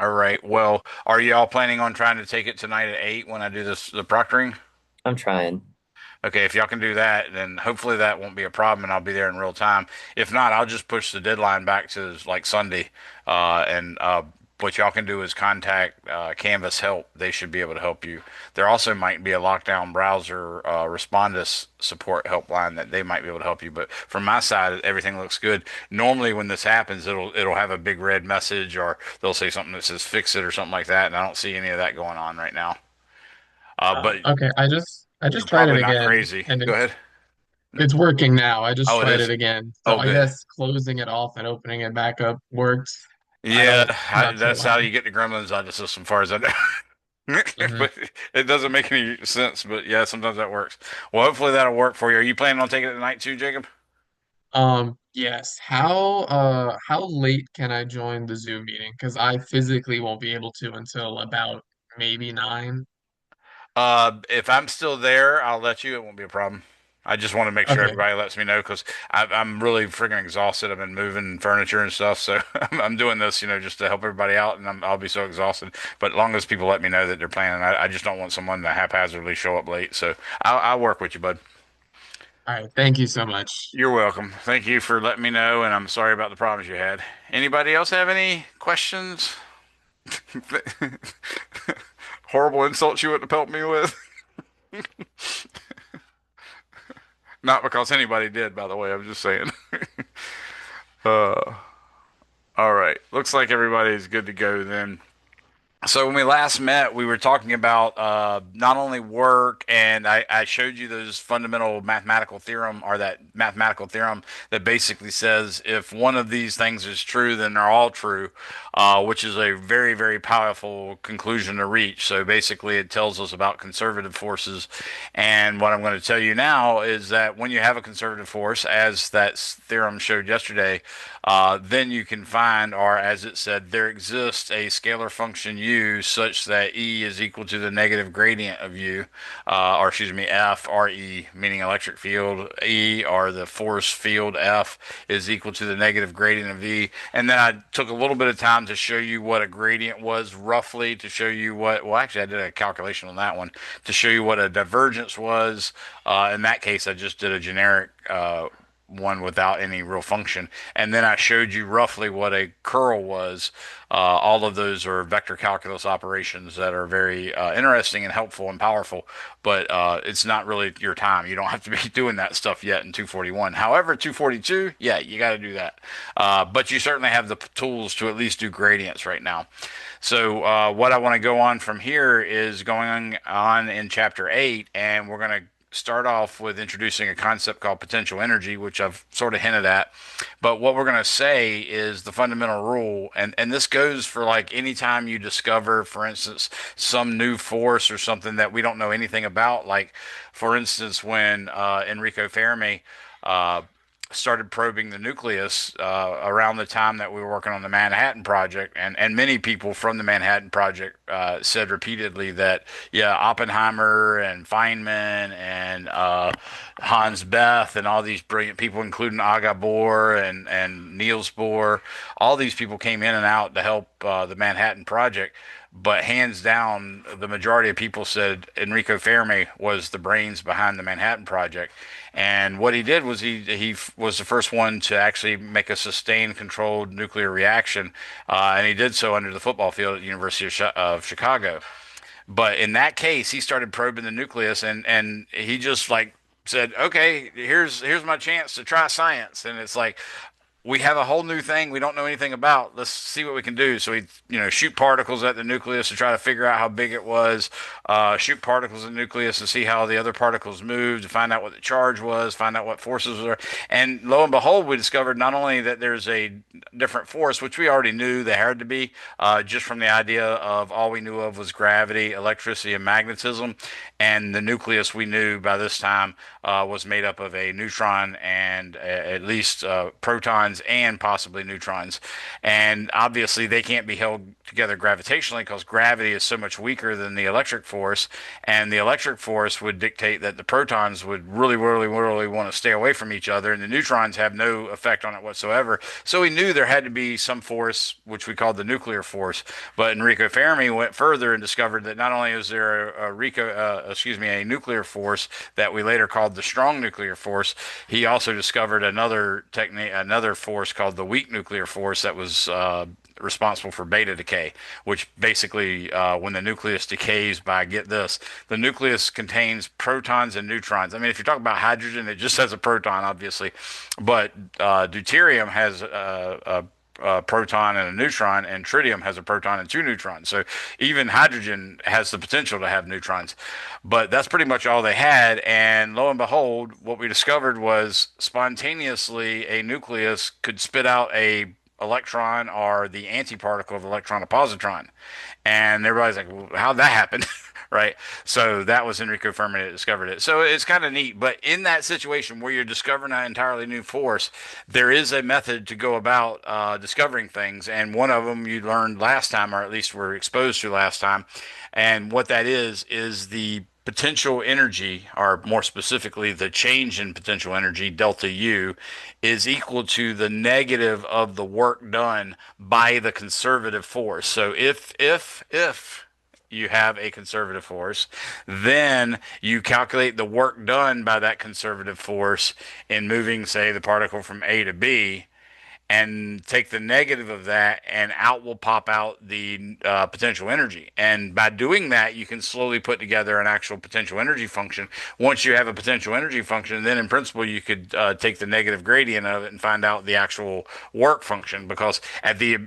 All right. Well, are y'all planning on trying to take it tonight at 8 when I do the proctoring? I'm trying. Okay, if y'all can do that, then hopefully that won't be a problem and I'll be there in real time. If not, I'll just push the deadline back to like Sunday. And what y'all can do is contact Canvas Help. They should be able to help you. There also might be a lockdown browser Respondus support helpline that they might be able to help you. But from my side, everything looks good. Normally, when this happens, it'll have a big red message or they'll say something that says fix it or something like that. And I don't see any of that going on right now. But Okay, I you're just tried it probably not again crazy. and Go ahead. it's working now. I just Oh, it tried is. it again. So Oh, I good. guess closing it off and opening it back up worked. Yeah, Not sure that's why. how you get the gremlins out of the system, as far as I know. Hmm. But it doesn't make any sense. But yeah, sometimes that works. Well, hopefully that'll work for you. Are you planning on taking it tonight too, Jacob? Yes. How late can I join the Zoom meeting? Because I physically won't be able to until about maybe 9. If I'm still there, I'll let you. It won't be a problem. I just want to make sure Okay. everybody lets me know because I'm really freaking exhausted. I've been moving furniture and stuff, so I'm doing this, just to help everybody out, and I'll be so exhausted. But as long as people let me know that they're planning, I just don't want someone to haphazardly show up late. So I'll work with you, bud. All right. Thank you so much. You're welcome. Thank you for letting me know, and I'm sorry about the problems you had. Anybody else have any questions? Horrible insults you wouldn't have helped me with? Not because anybody did, by the way. I'm just saying. Uh, all right. Looks like everybody's good to go then. So when we last met, we were talking about not only work, and I showed you those fundamental mathematical theorem, or that mathematical theorem that basically says if one of these things is true, then they're all true, which is a very, very powerful conclusion to reach. So basically, it tells us about conservative forces. And what I'm going to tell you now is that when you have a conservative force, as that theorem showed yesterday, then you can find, or as it said, there exists a scalar function u such that E is equal to the negative gradient of u, or excuse me, F, RE, meaning electric field, E, or the force field F, is equal to the negative gradient of E. And then I took a little bit of time to show you what a gradient was roughly, to show you well, actually, I did a calculation on that one, to show you what a divergence was. In that case, I just did a generic one without any real function. And then I showed you roughly what a curl was. All of those are vector calculus operations that are very interesting and helpful and powerful, but it's not really your time. You don't have to be doing that stuff yet in 241. However, 242, yeah, you got to do that. But you certainly have the tools to at least do gradients right now. So what I want to go on from here is going on in chapter 8, and we're going to start off with introducing a concept called potential energy, which I've sort of hinted at. But what we're going to say is the fundamental rule, and this goes for like anytime you discover, for instance, some new force or something that we don't know anything about. Like, for instance, when Enrico Fermi uh, started probing the nucleus around the time that we were working on the Manhattan Project, and many people from the Manhattan Project said repeatedly that yeah, Oppenheimer and Feynman and Hans Bethe and all these brilliant people, including Aga Bohr and Niels Bohr, all these people came in and out to help the Manhattan Project. But hands down, the majority of people said Enrico Fermi was the brains behind the Manhattan Project. And what he did was he was the first one to actually make a sustained controlled nuclear reaction, and he did so under the football field at the University of Chicago. But in that case, he started probing the nucleus, and he just like said, "Okay, here's my chance to try science." And it's like, we have a whole new thing we don't know anything about. Let's see what we can do. So we, shoot particles at the nucleus to try to figure out how big it was. Shoot particles in the nucleus to see how the other particles moved, to find out what the charge was, find out what forces were. And lo and behold, we discovered not only that there's a different force, which we already knew there had to be, just from the idea of all we knew of was gravity, electricity, and magnetism. And the nucleus we knew by this time was made up of a neutron and at least protons protons and possibly neutrons. And obviously, they can't be held together gravitationally because gravity is so much weaker than the electric force. And the electric force would dictate that the protons would really, really, really want to stay away from each other, and the neutrons have no effect on it whatsoever. So we knew there had to be some force, which we called the nuclear force. But Enrico Fermi went further and discovered that not only is there a nuclear force that we later called the strong nuclear force, he also discovered another force called the weak nuclear force that was responsible for beta decay, which basically, when the nucleus decays by, get this, the nucleus contains protons and neutrons. I mean, if you talk about hydrogen, it just has a proton, obviously, but deuterium has a proton and a neutron, and tritium has a proton and two neutrons. So even hydrogen has the potential to have neutrons. But that's pretty much all they had. And lo and behold, what we discovered was spontaneously a nucleus could spit out a electron or the antiparticle of electron, a positron. And everybody's like, well, how'd that happen? Right? So that was Enrico Fermi that discovered it. So it's kind of neat. But in that situation where you're discovering an entirely new force, there is a method to go about discovering things. And one of them you learned last time, or at least were exposed to last time. And what that is the potential energy, or more specifically, the change in potential energy, delta U, is equal to the negative of the work done by the conservative force. So if you have a conservative force, then you calculate the work done by that conservative force in moving, say, the particle from A to B, and take the negative of that, and out will pop out the potential energy. And by doing that, you can slowly put together an actual potential energy function. Once you have a potential energy function, then in principle, you could take the negative gradient of it and find out the actual work function. Because at the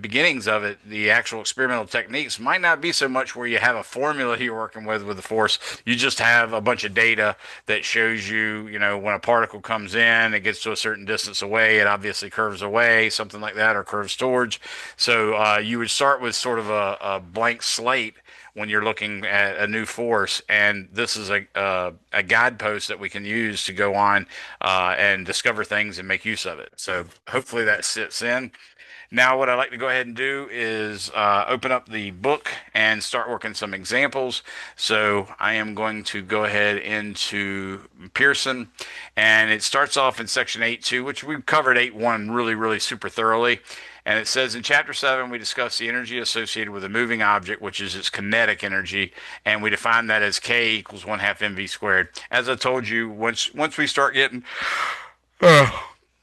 beginnings of it, the actual experimental techniques might not be so much where you have a formula you're working with the force. You just have a bunch of data that shows you, when a particle comes in, it gets to a certain distance away, it obviously curves away, something like that, or curves towards. So you would start with sort of a blank slate when you're looking at a new force, and this is a guidepost that we can use to go on and discover things and make use of it. So hopefully that sits in. Now, what I'd like to go ahead and do is open up the book and start working some examples. So I am going to go ahead into Pearson, and it starts off in section 8.2, which we've covered 8.1 really, really super thoroughly. And it says in chapter 7, we discuss the energy associated with a moving object, which is its kinetic energy, and we define that as K equals 1/2 mv squared. As I told you, once we start getting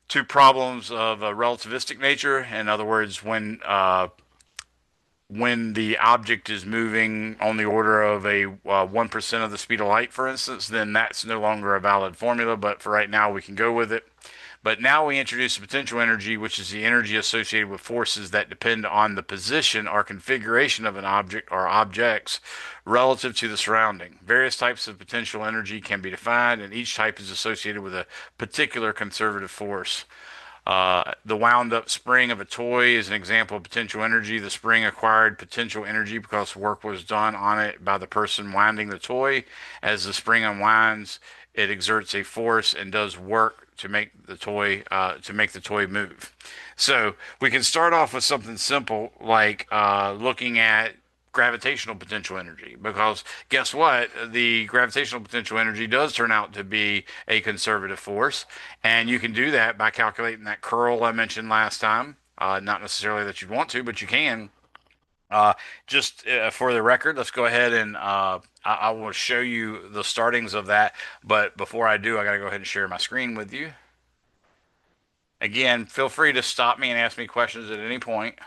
to problems of a relativistic nature. In other words, when the object is moving on the order of a 1% of the speed of light, for instance, then that's no longer a valid formula. But for right now, we can go with it. But now we introduce potential energy, which is the energy associated with forces that depend on the position or configuration of an object or objects relative to the surrounding. Various types of potential energy can be defined, and each type is associated with a particular conservative force. The wound up spring of a toy is an example of potential energy. The spring acquired potential energy because work was done on it by the person winding the toy. As the spring unwinds, it exerts a force and does work to make the toy move. So we can start off with something simple like looking at gravitational potential energy, because guess what, the gravitational potential energy does turn out to be a conservative force, and you can do that by calculating that curl I mentioned last time. Not necessarily that you'd want to, but you can. Just for the record, let's go ahead and I will show you the startings of that. But before I do, I got to go ahead and share my screen with you. Again, feel free to stop me and ask me questions at any point.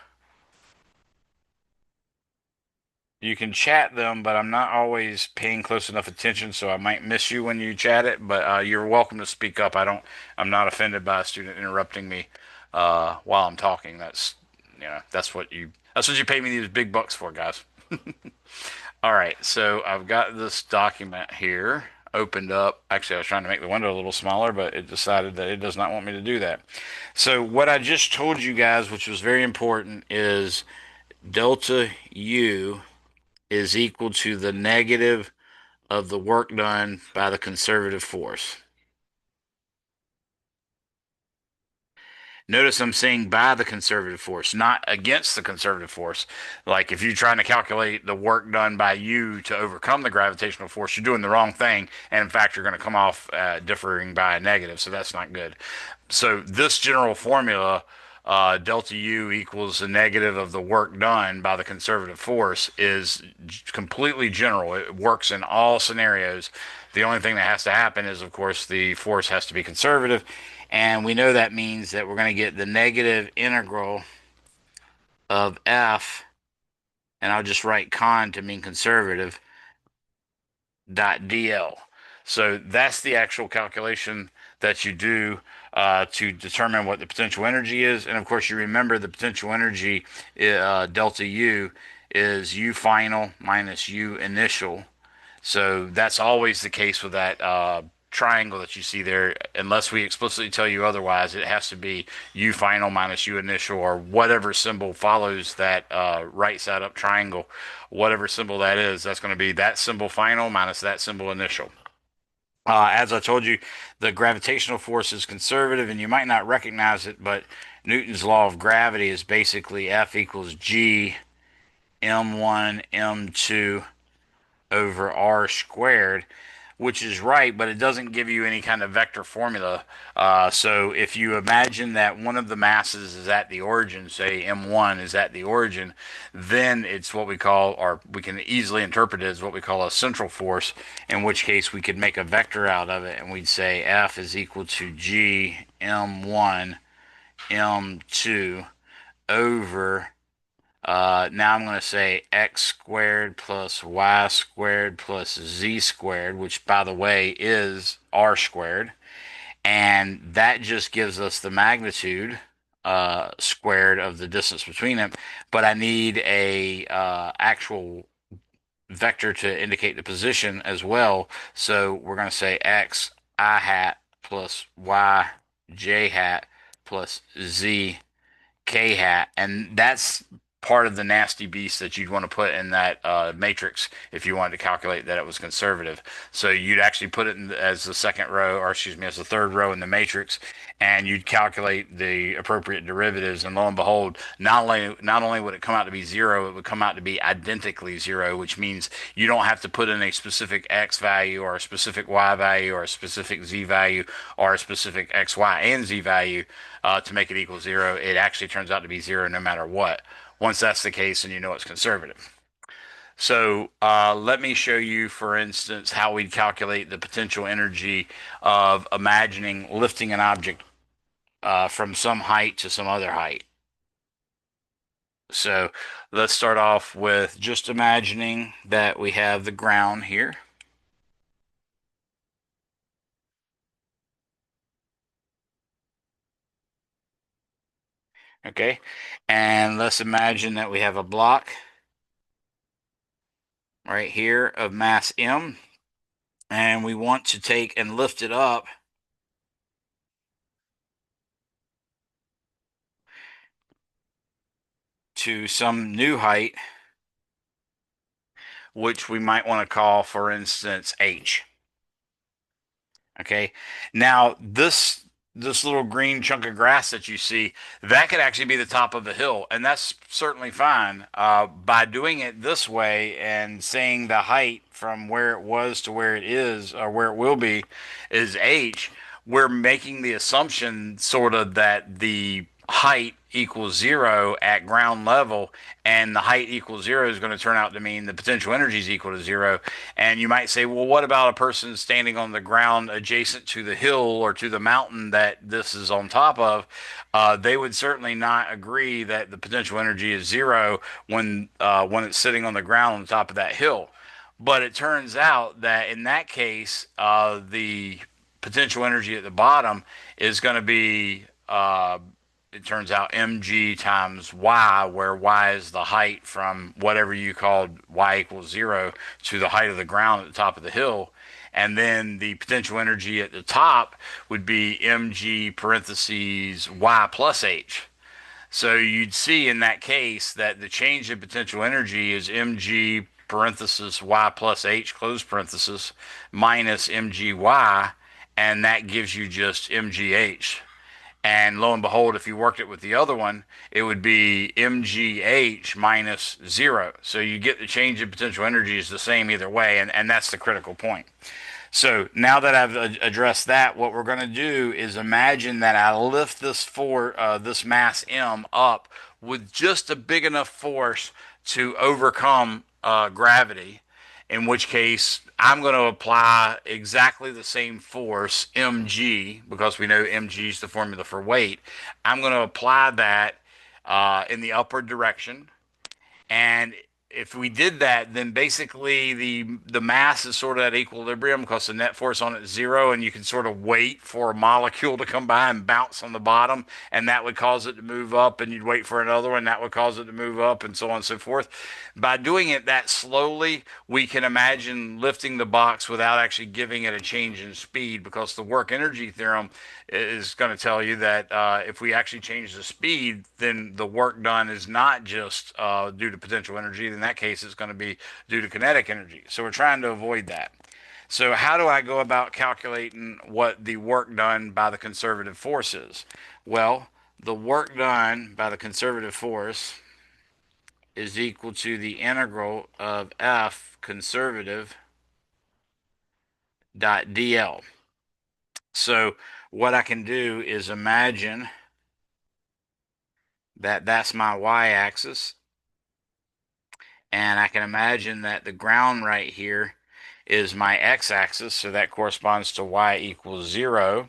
You can chat them, but I'm not always paying close enough attention, so I might miss you when you chat it. But you're welcome to speak up. I'm not offended by a student interrupting me while I'm talking. That's what you pay me these big bucks for, guys. All right, so I've got this document here opened up. Actually, I was trying to make the window a little smaller, but it decided that it does not want me to do that. So what I just told you guys, which was very important, is delta U is equal to the negative of the work done by the conservative force. Notice I'm saying by the conservative force, not against the conservative force. Like if you're trying to calculate the work done by you to overcome the gravitational force, you're doing the wrong thing. And in fact, you're going to come off differing by a negative. So that's not good. So this general formula, delta U equals the negative of the work done by the conservative force, is completely general. It works in all scenarios. The only thing that has to happen is, of course, the force has to be conservative. And we know that means that we're going to get the negative integral of f, and I'll just write con to mean conservative, dot dl. So that's the actual calculation that you do to determine what the potential energy is. And of course, you remember the potential energy, delta U, is U final minus U initial. So that's always the case with that triangle that you see there. Unless we explicitly tell you otherwise, it has to be U final minus U initial, or whatever symbol follows that right side up triangle. Whatever symbol that is, that's going to be that symbol final minus that symbol initial. As I told you, the gravitational force is conservative, and you might not recognize it, but Newton's law of gravity is basically F equals G m1 m2 over r squared, which is right, but it doesn't give you any kind of vector formula. So if you imagine that one of the masses is at the origin, say m1 is at the origin, then it's what we call, or we can easily interpret it as what we call a central force, in which case we could make a vector out of it, and we'd say F is equal to G m1 m2 over now I'm going to say x squared plus y squared plus z squared, which by the way is r squared. And that just gives us the magnitude squared of the distance between them. But I need a actual vector to indicate the position as well. So we're going to say x I hat plus y j hat plus z K hat, and that's part of the nasty beast that you'd want to put in that matrix if you wanted to calculate that it was conservative. So you'd actually put it in as the second row, or excuse me, as the third row in the matrix, and you'd calculate the appropriate derivatives. And lo and behold, not only would it come out to be zero, it would come out to be identically zero, which means you don't have to put in a specific x value or a specific y value or a specific z value or a specific x, y, and z value to make it equal zero. It actually turns out to be zero no matter what. Once that's the case, then you know it's conservative. So let me show you, for instance, how we'd calculate the potential energy of imagining lifting an object from some height to some other height. So let's start off with just imagining that we have the ground here. Okay, and let's imagine that we have a block right here of mass m, and we want to take and lift it up to some new height, which we might want to call, for instance, h. Okay, now this little green chunk of grass that you see, that could actually be the top of the hill, and that's certainly fine. By doing it this way and saying the height from where it was to where it is, or where it will be, is h, we're making the assumption sort of that the height equals zero at ground level, and the height equals zero is going to turn out to mean the potential energy is equal to zero. And you might say, well, what about a person standing on the ground adjacent to the hill or to the mountain that this is on top of? They would certainly not agree that the potential energy is zero when it's sitting on the ground on top of that hill. But it turns out that in that case, the potential energy at the bottom is going to be, it turns out, mg times y, where y is the height from whatever you called y equals zero to the height of the ground at the top of the hill. And then the potential energy at the top would be mg parentheses y plus h. So you'd see in that case that the change in potential energy is mg parenthesis y plus h close parenthesis minus mgy, and that gives you just mgh. And lo and behold, if you worked it with the other one, it would be mgh minus zero. So you get the change in potential energy is the same either way, and that's the critical point. So now that I've addressed that, what we're going to do is imagine that I lift this mass m up with just a big enough force to overcome gravity. In which case, I'm going to apply exactly the same force, mg, because we know mg is the formula for weight. I'm going to apply that in the upward direction, and if we did that, then basically the mass is sort of at equilibrium because the net force on it is zero, and you can sort of wait for a molecule to come by and bounce on the bottom, and that would cause it to move up, and you'd wait for another one, that would cause it to move up, and so on and so forth. By doing it that slowly, we can imagine lifting the box without actually giving it a change in speed, because the work energy theorem is going to tell you that if we actually change the speed, then the work done is not just due to potential energy. In that case, it's going to be due to kinetic energy. So we're trying to avoid that. So how do I go about calculating what the work done by the conservative force is? Well, the work done by the conservative force is equal to the integral of F conservative dot dl. So what I can do is imagine that that's my y-axis, and I can imagine that the ground right here is my x-axis, so that corresponds to y equals 0.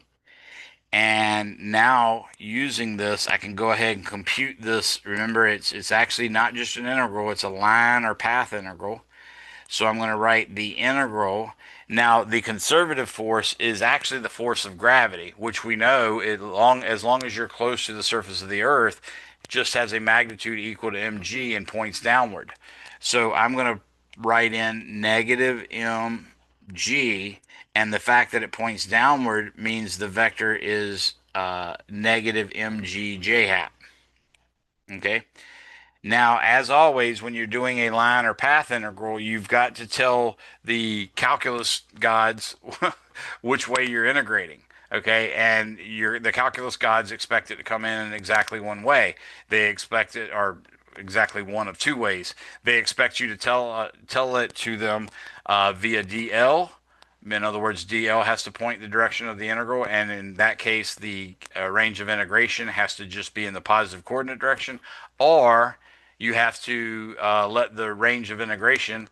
And now using this, I can go ahead and compute this. Remember, it's actually not just an integral, it's a line or path integral. So I'm going to write the integral. Now, the conservative force is actually the force of gravity, which we know as long as you're close to the surface of the Earth, just has a magnitude equal to mg and points downward. So I'm going to write in negative mg, and the fact that it points downward means the vector is negative mg j hat. Okay. Now, as always, when you're doing a line or path integral, you've got to tell the calculus gods which way you're integrating. Okay, and the calculus gods expect it to come in exactly one way. They expect it, or exactly one of two ways. They expect you to tell it to them via DL. In other words, DL has to point the direction of the integral, and in that case, the range of integration has to just be in the positive coordinate direction, or you have to let the range of integration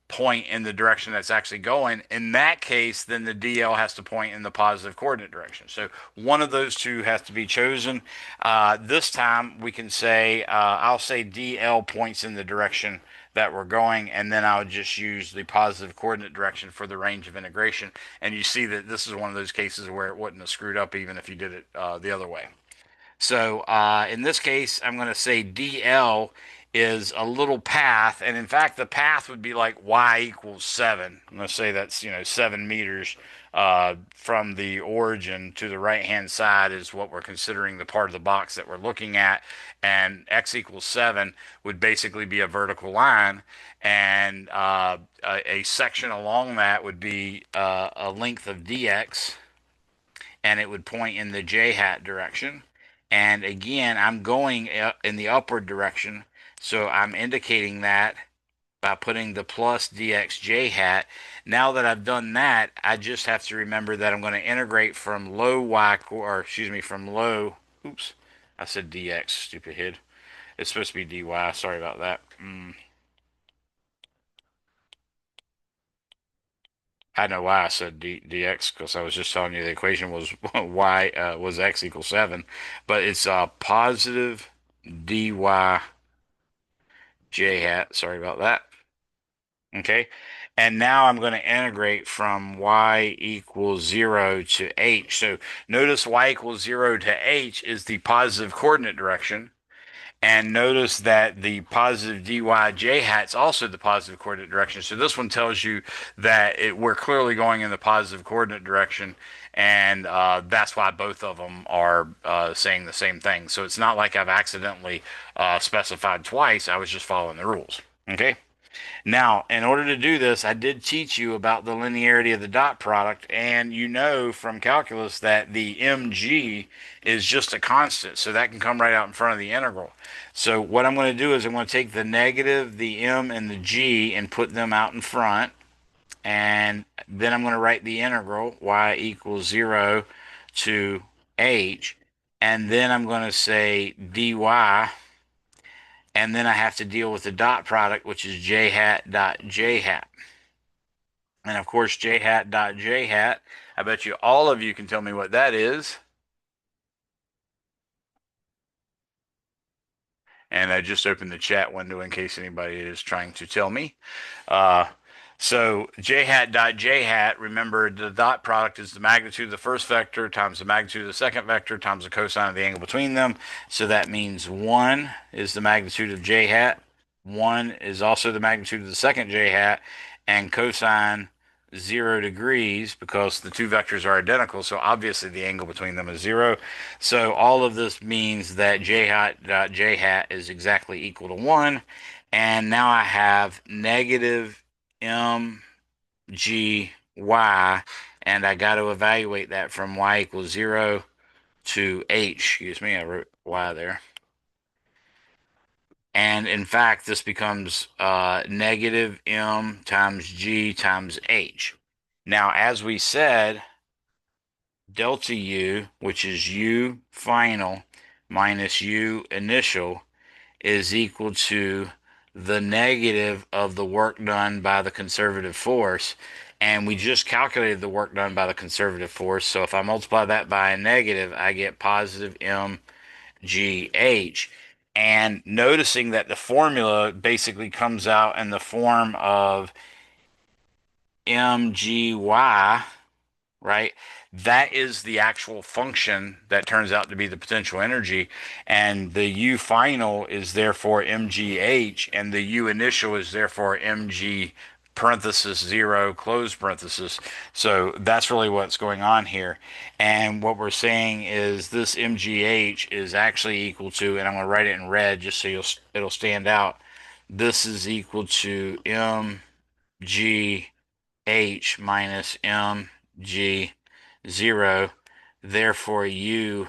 point in the direction that's actually going. In that case, then the DL has to point in the positive coordinate direction. So one of those two has to be chosen. This time we can say, I'll say DL points in the direction that we're going, and then I'll just use the positive coordinate direction for the range of integration. And you see that this is one of those cases where it wouldn't have screwed up even if you did it the other way. So in this case, I'm going to say DL is a little path, and in fact, the path would be like y equals 7. I'm going to say that's 7 meters from the origin to the right hand side is what we're considering the part of the box that we're looking at, and x equals 7 would basically be a vertical line, and a section along that would be a length of dx, and it would point in the j hat direction. And again, I'm going in the upward direction, so I'm indicating that by putting the plus dx j hat. Now that I've done that, I just have to remember that I'm going to integrate from low y, or excuse me, from low, oops, I said dx, stupid head. It's supposed to be dy, sorry about that. I know why I said dx, because I was just telling you the equation was y was x equals 7, but it's positive dy j hat. Sorry about that. Okay, and now I'm going to integrate from y equals 0 to h. So notice y equals 0 to h is the positive coordinate direction. And notice that the positive dy j hat is also the positive coordinate direction. So this one tells you that we're clearly going in the positive coordinate direction, and that's why both of them are saying the same thing. So it's not like I've accidentally specified twice. I was just following the rules. Okay. Now, in order to do this, I did teach you about the linearity of the dot product, and you know from calculus that the mg is just a constant, so that can come right out in front of the integral. So what I'm going to do is I'm going to take the negative, the m, and the g and put them out in front, and then I'm going to write the integral y equals 0 to h, and then I'm going to say dy, and then I have to deal with the dot product, which is j hat dot j hat. And of course, j hat dot j hat, I bet you all of you can tell me what that is. And I just opened the chat window in case anybody is trying to tell me. Uh, so j hat dot j hat, remember the dot product is the magnitude of the first vector times the magnitude of the second vector times the cosine of the angle between them. So that means 1 is the magnitude of j hat. 1 is also the magnitude of the second j hat. And cosine 0 degrees because the two vectors are identical. So obviously the angle between them is 0. So all of this means that j hat dot j hat is exactly equal to 1. And now I have negative mgy, and I got to evaluate that from y equals 0 to h. Excuse me, I wrote y there. And in fact, this becomes negative m times g times h. Now, as we said, delta u, which is u final minus u initial, is equal to the negative of the work done by the conservative force. And we just calculated the work done by the conservative force. So if I multiply that by a negative, I get positive mgh. And noticing that the formula basically comes out in the form of mgy, right? That is the actual function that turns out to be the potential energy. And the U final is therefore mgh, and the U initial is therefore mg parenthesis 0 close parenthesis. So that's really what's going on here. And what we're saying is this mgh is actually equal to, and I'm going to write it in red just so it'll stand out. This is equal to mg h minus mg 0. Therefore, u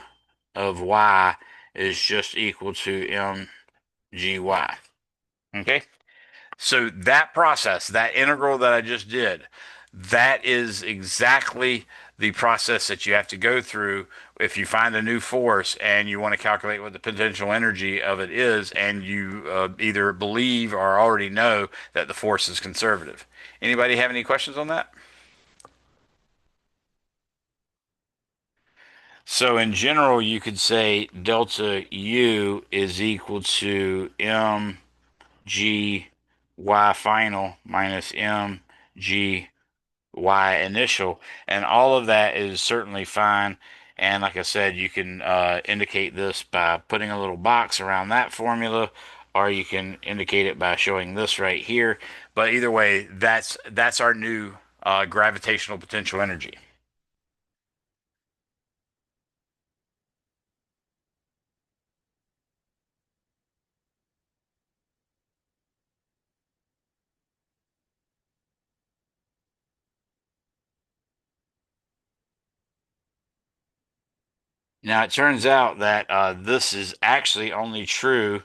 of y is just equal to mgy. Okay? So that process, that integral that I just did, that is exactly the process that you have to go through if you find a new force and you want to calculate what the potential energy of it is, and you either believe or already know that the force is conservative. Anybody have any questions on that? So in general, you could say delta U is equal to mg y final minus mg y initial, and all of that is certainly fine. And like I said, you can indicate this by putting a little box around that formula, or you can indicate it by showing this right here. But either way, that's our new gravitational potential energy. Now, it turns out that this is actually only true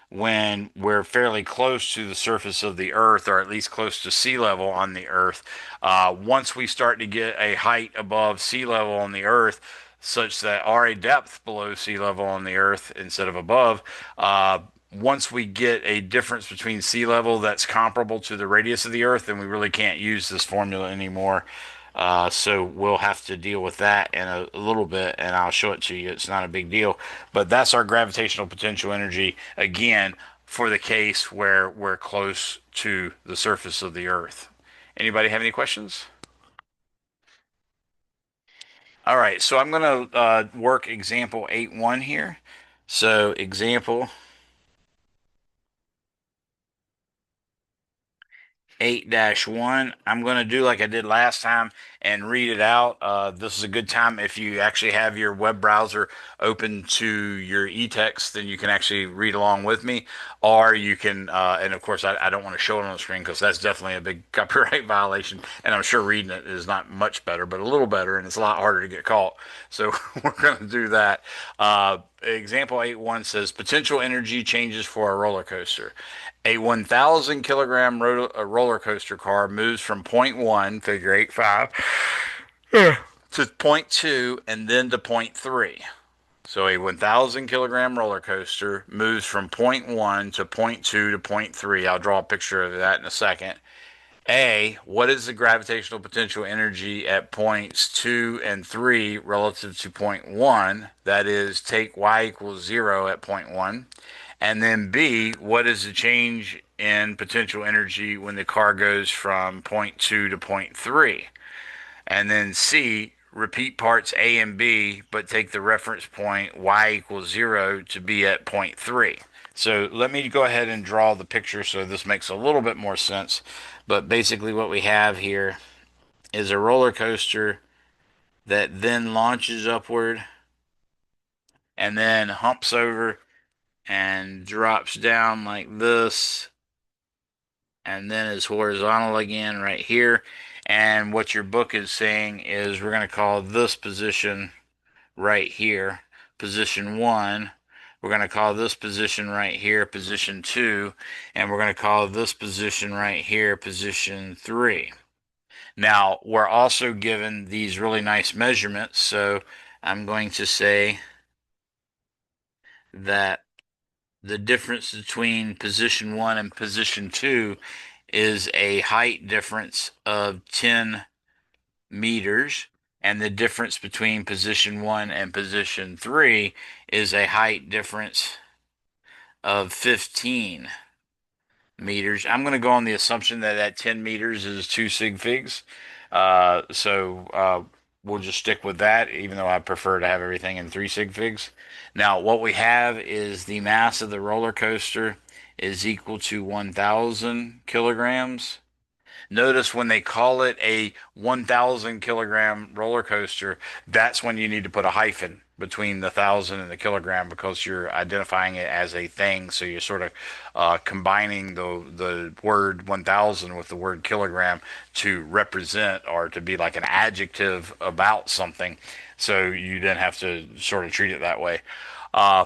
when we're fairly close to the surface of the Earth, or at least close to sea level on the Earth. Once we start to get a height above sea level on the Earth, such that are a depth below sea level on the Earth instead of above, once we get a difference between sea level that's comparable to the radius of the Earth, then we really can't use this formula anymore. So we'll have to deal with that in a little bit, and I'll show it to you. It's not a big deal, but that's our gravitational potential energy again for the case where we're close to the surface of the Earth. Anybody have any questions? All right, so I'm going to work example 8.1 here. So example 8-1. I'm going to do like I did last time and read it out. This is a good time if you actually have your web browser open to your e-text, then you can actually read along with me. Or you can, and of course, I don't want to show it on the screen because that's definitely a big copyright violation. And I'm sure reading it is not much better, but a little better, and it's a lot harder to get caught. So we're going to do that. Example 8.1 says potential energy changes for a roller coaster. A 1,000 kilogram roller coaster car moves from point 1, figure 8.5, to point 2 and then to point 3. So a 1,000 kilogram roller coaster moves from point 1 to point 2 to point 3. I'll draw a picture of that in a second. A, what is the gravitational potential energy at points 2 and 3 relative to point 1? That is, take y equals 0 at point 1. And then B, what is the change in potential energy when the car goes from point 2 to point 3? And then C, repeat parts A and B, but take the reference point y equals 0 to be at point 3. So let me go ahead and draw the picture so this makes a little bit more sense. But basically, what we have here is a roller coaster that then launches upward and then humps over and drops down like this and then is horizontal again right here. And what your book is saying is we're going to call this position right here position 1. We're going to call this position right here position 2. And we're going to call this position right here position 3. Now, we're also given these really nice measurements. So I'm going to say that the difference between position 1 and position 2 is a height difference of 10 meters, and the difference between position 1 and position 3 is a height difference of 15 meters. I'm going to go on the assumption that 10 meters is 2 sig figs. So we'll just stick with that, even though I prefer to have everything in 3 sig figs. Now, what we have is the mass of the roller coaster is equal to 1,000 kilograms. Notice when they call it a 1,000 kilogram roller coaster, that's when you need to put a hyphen between the thousand and the kilogram because you're identifying it as a thing. So you're sort of combining the word 1,000 with the word kilogram to represent or to be like an adjective about something. So you then have to sort of treat it that way. Uh,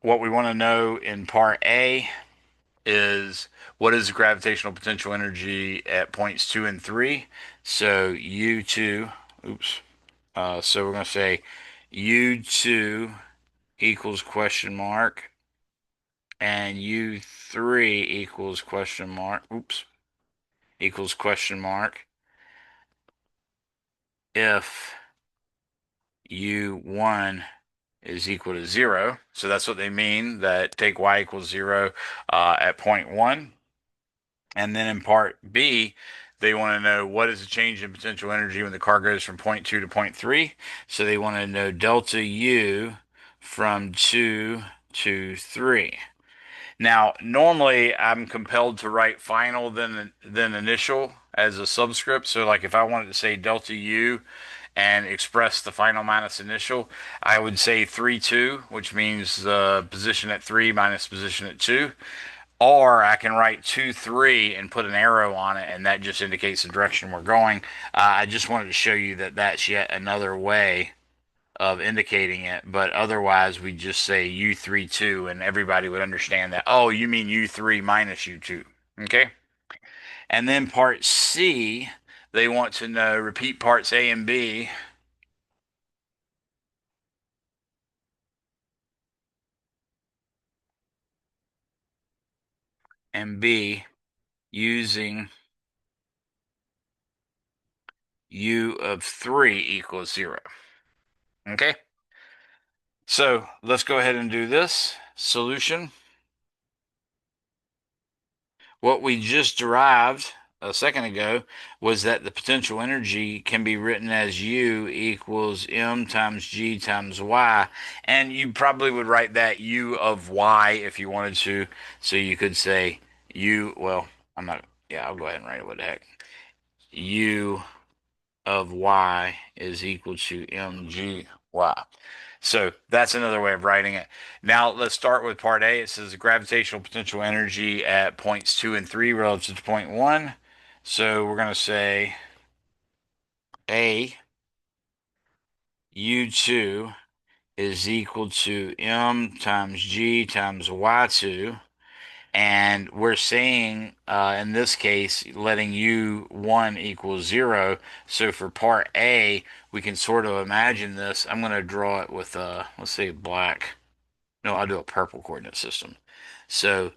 what we want to know in part A is what is the gravitational potential energy at points 2 and 3? So U2, oops. So we're going to say U2 equals question mark and U3 equals question mark. Oops. Equals question mark if U1 is equal to 0. So that's what they mean, that take y equals 0 at point 1. And then in part B, they want to know what is the change in potential energy when the car goes from point 2 to point 3. So they want to know delta U from 2 to 3. Now, normally I'm compelled to write final then initial as a subscript. So like if I wanted to say delta U and express the final minus initial, I would say 3, 2, which means position at 3 minus position at 2. Or I can write 2, 3 and put an arrow on it, and that just indicates the direction we're going. I just wanted to show you that that's yet another way of indicating it, but otherwise we just say U3, 2, and everybody would understand that. Oh, you mean U3 minus U2. Okay? And then part C, they want to know repeat parts A and B. And B using U of 3 equals 0. Okay? So let's go ahead and do this. Solution. What we just derived a second ago was that the potential energy can be written as U equals M times G times Y. And you probably would write that U of Y if you wanted to. So you could say U, well, I'm not, Yeah, I'll go ahead and write it. What the heck? U of y is equal to mgy. So that's another way of writing it. Now let's start with part A. It says the gravitational potential energy at points 2 and 3 relative to point 1. So we're going to say A U2 is equal to m times g times y2. And we're saying, in this case, letting u1 equals 0. So for part A, we can sort of imagine this. I'm going to draw it with, let's say, black. No, I'll do a purple coordinate system. So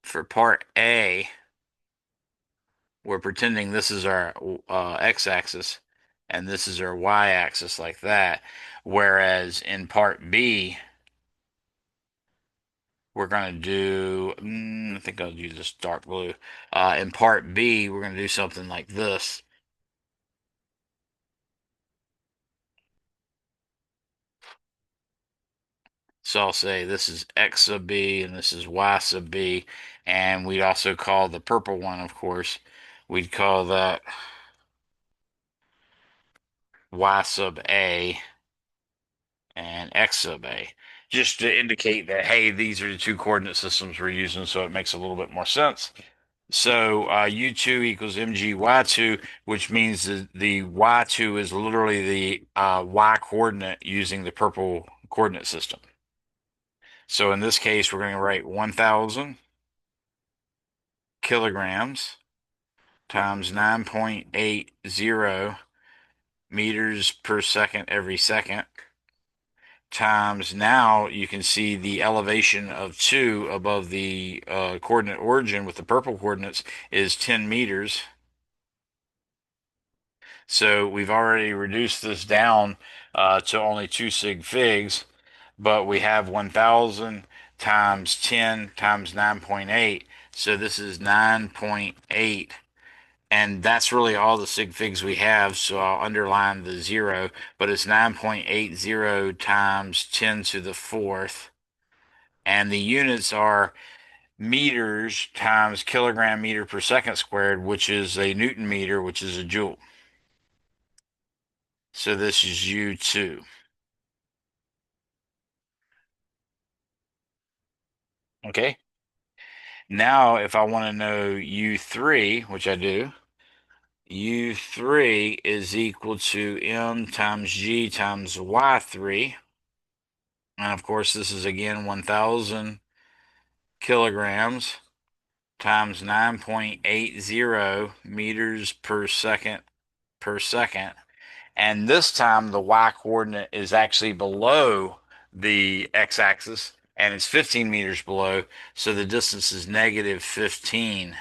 for part A, we're pretending this is our x-axis and this is our y-axis like that. Whereas in part B, we're going to do, I think I'll use this dark blue. In part B, we're going to do something like this. So I'll say this is x sub b and this is y sub b. And we'd also call the purple one, of course, we'd call that y sub a and x sub a. Just to indicate that, hey, these are the two coordinate systems we're using, so it makes a little bit more sense. So U2 equals mg y2, which means the y2 is literally the y coordinate using the purple coordinate system. So in this case, we're going to write 1,000 kilograms times 9.80 meters per second every second times, now you can see the elevation of 2 above the coordinate origin with the purple coordinates is 10 meters. So we've already reduced this down to only 2 sig figs, but we have 1,000 times 10 times 9.8. So this is 9.8. And that's really all the sig figs we have. So I'll underline the 0, but it's 9.80 times 10 to the fourth. And the units are meters times kilogram meter per second squared, which is a Newton meter, which is a joule. So this is U2. Okay. Now, if I want to know U3, which I do, U3 is equal to M times G times Y3. And of course, this is again 1,000 kilograms times 9.80 meters per second. And this time the y coordinate is actually below the x-axis and it's 15 meters below. So the distance is negative 15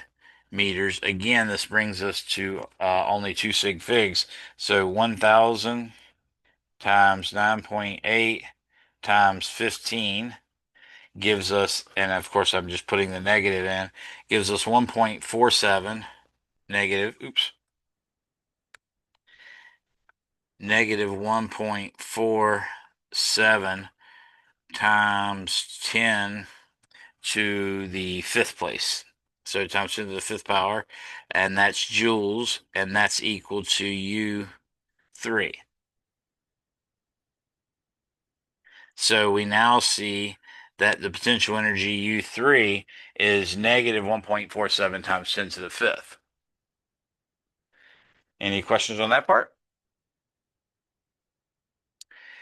meters. Again, this brings us to only 2 sig figs. So 1,000 times 9.8 times 15 gives us, and of course I'm just putting the negative in, gives us 1.47 negative, negative 1.47 times 10 to the fifth place. So times 10 to the fifth power, and that's joules, and that's equal to U3. So we now see that the potential energy U3 is negative 1.47 times 10 to the fifth. Any questions on that part?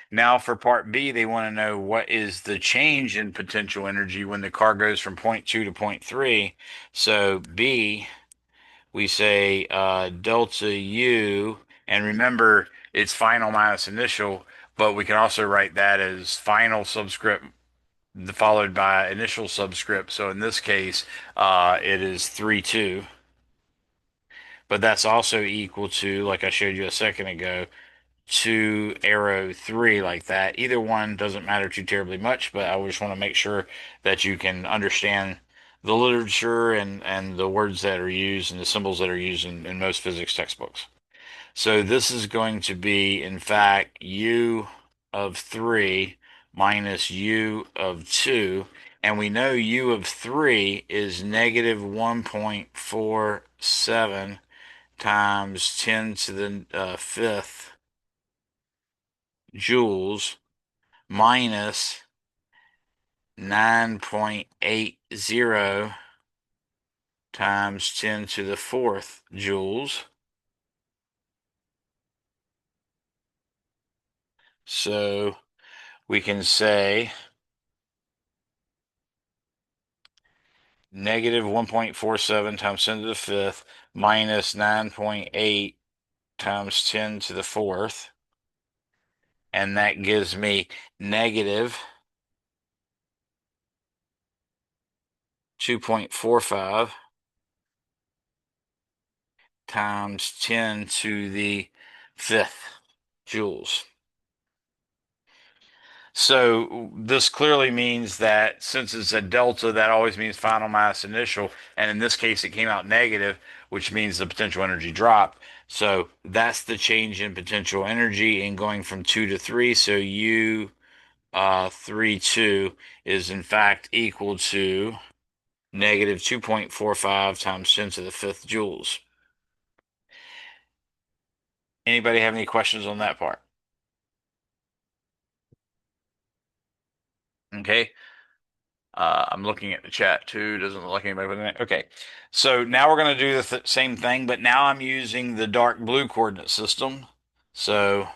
Now for part B, they want to know what is the change in potential energy when the car goes from point 2 to point 3. So B, we say delta U, and remember it's final minus initial, but we can also write that as final subscript followed by initial subscript. So in this case, it is 3-2, but that's also equal to, like I showed you a second ago, 2 arrow 3 like that. Either one doesn't matter too terribly much, but I just want to make sure that you can understand the literature and the words that are used and the symbols that are used in most physics textbooks. So this is going to be, in fact, u of 3 minus u of 2. And we know U of 3 is negative 1.47 times 10 to the fifth joules minus 9.80 times 10 to the fourth joules. So we can say negative 1.47 times 10 to the fifth minus 9.8 times 10 to the fourth. And that gives me negative 2.45 times 10 to the fifth joules. So this clearly means that since it's a delta, that always means final minus initial. And in this case, it came out negative, which means the potential energy dropped. So that's the change in potential energy in going from 2 to 3. So U 3, 2 is in fact equal to negative 2.45 times 10 to the fifth joules. Anybody have any questions on that part? Okay. I'm looking at the chat too. Doesn't look like anybody with it. Okay. So now we're going to do the same thing, but now I'm using the dark blue coordinate system. So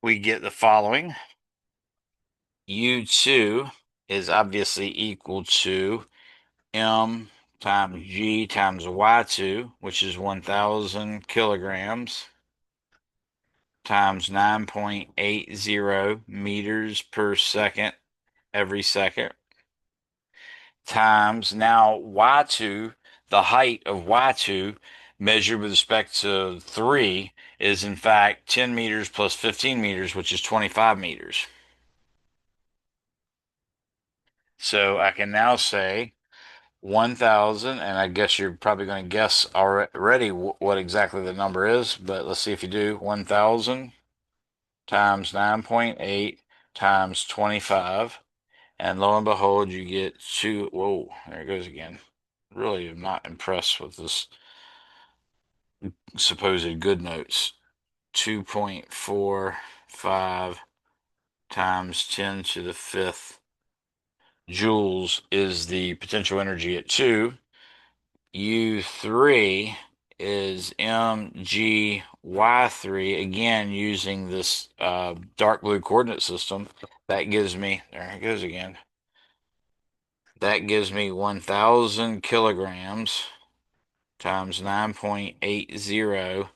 we get the following. U2 is obviously equal to M times G times Y2, which is 1,000 kilograms, times 9.80 meters per second every second, times now Y2, the height of Y2 measured with respect to 3 is in fact 10 meters plus 15 meters, which is 25 meters. So I can now say 1,000, and I guess you're probably going to guess already what exactly the number is, but let's see if you do. 1,000 times 9.8 times 25, and lo and behold, you get two. Whoa, there it goes again. Really am not impressed with this supposed good notes. 2.45 times 10 to the fifth joules is the potential energy at 2. U3 is MGY3, again using this dark blue coordinate system. That gives me, there it goes again, that gives me 1,000 kilograms times 9.80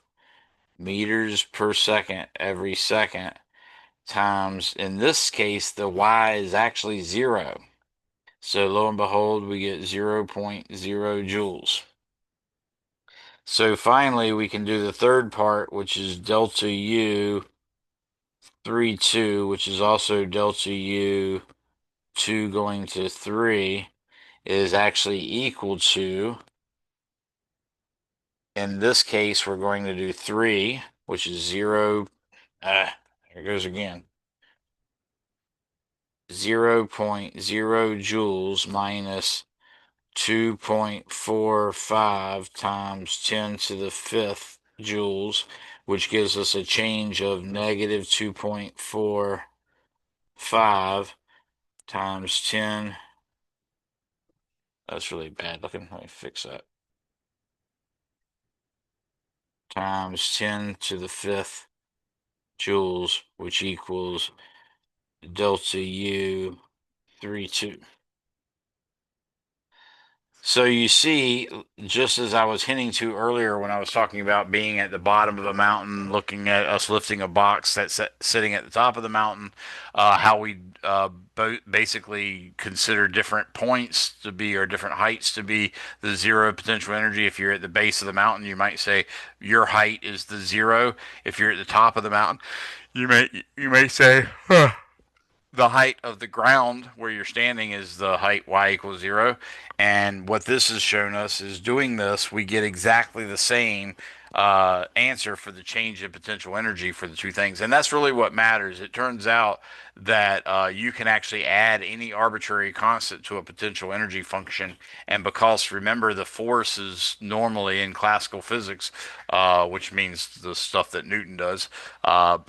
meters per second every second times, in this case, the Y is actually 0. So lo and behold, we get 0.0 joules. So finally, we can do the third part, which is delta U 3, 2, which is also delta U 2 going to 3, is actually equal to, in this case, we're going to do 3, which is 0, there it goes again, 0.0 joules minus 2.45 times 10 to the fifth joules, which gives us a change of negative 2.45 times 10. That's really bad looking. Let me fix that. Times 10 to the fifth joules, which equals delta U 3, 2. So you see, just as I was hinting to earlier when I was talking about being at the bottom of a mountain, looking at us lifting a box that's sitting at the top of the mountain, how we basically consider different points to be or different heights to be the zero potential energy. If you're at the base of the mountain, you might say your height is the zero. If you're at the top of the mountain, you may say the height of the ground where you're standing is the height y equals zero. And what this has shown us is doing this, we get exactly the same answer for the change in potential energy for the two things. And that's really what matters. It turns out that you can actually add any arbitrary constant to a potential energy function. And because remember, the force is normally in classical physics, which means the stuff that Newton does.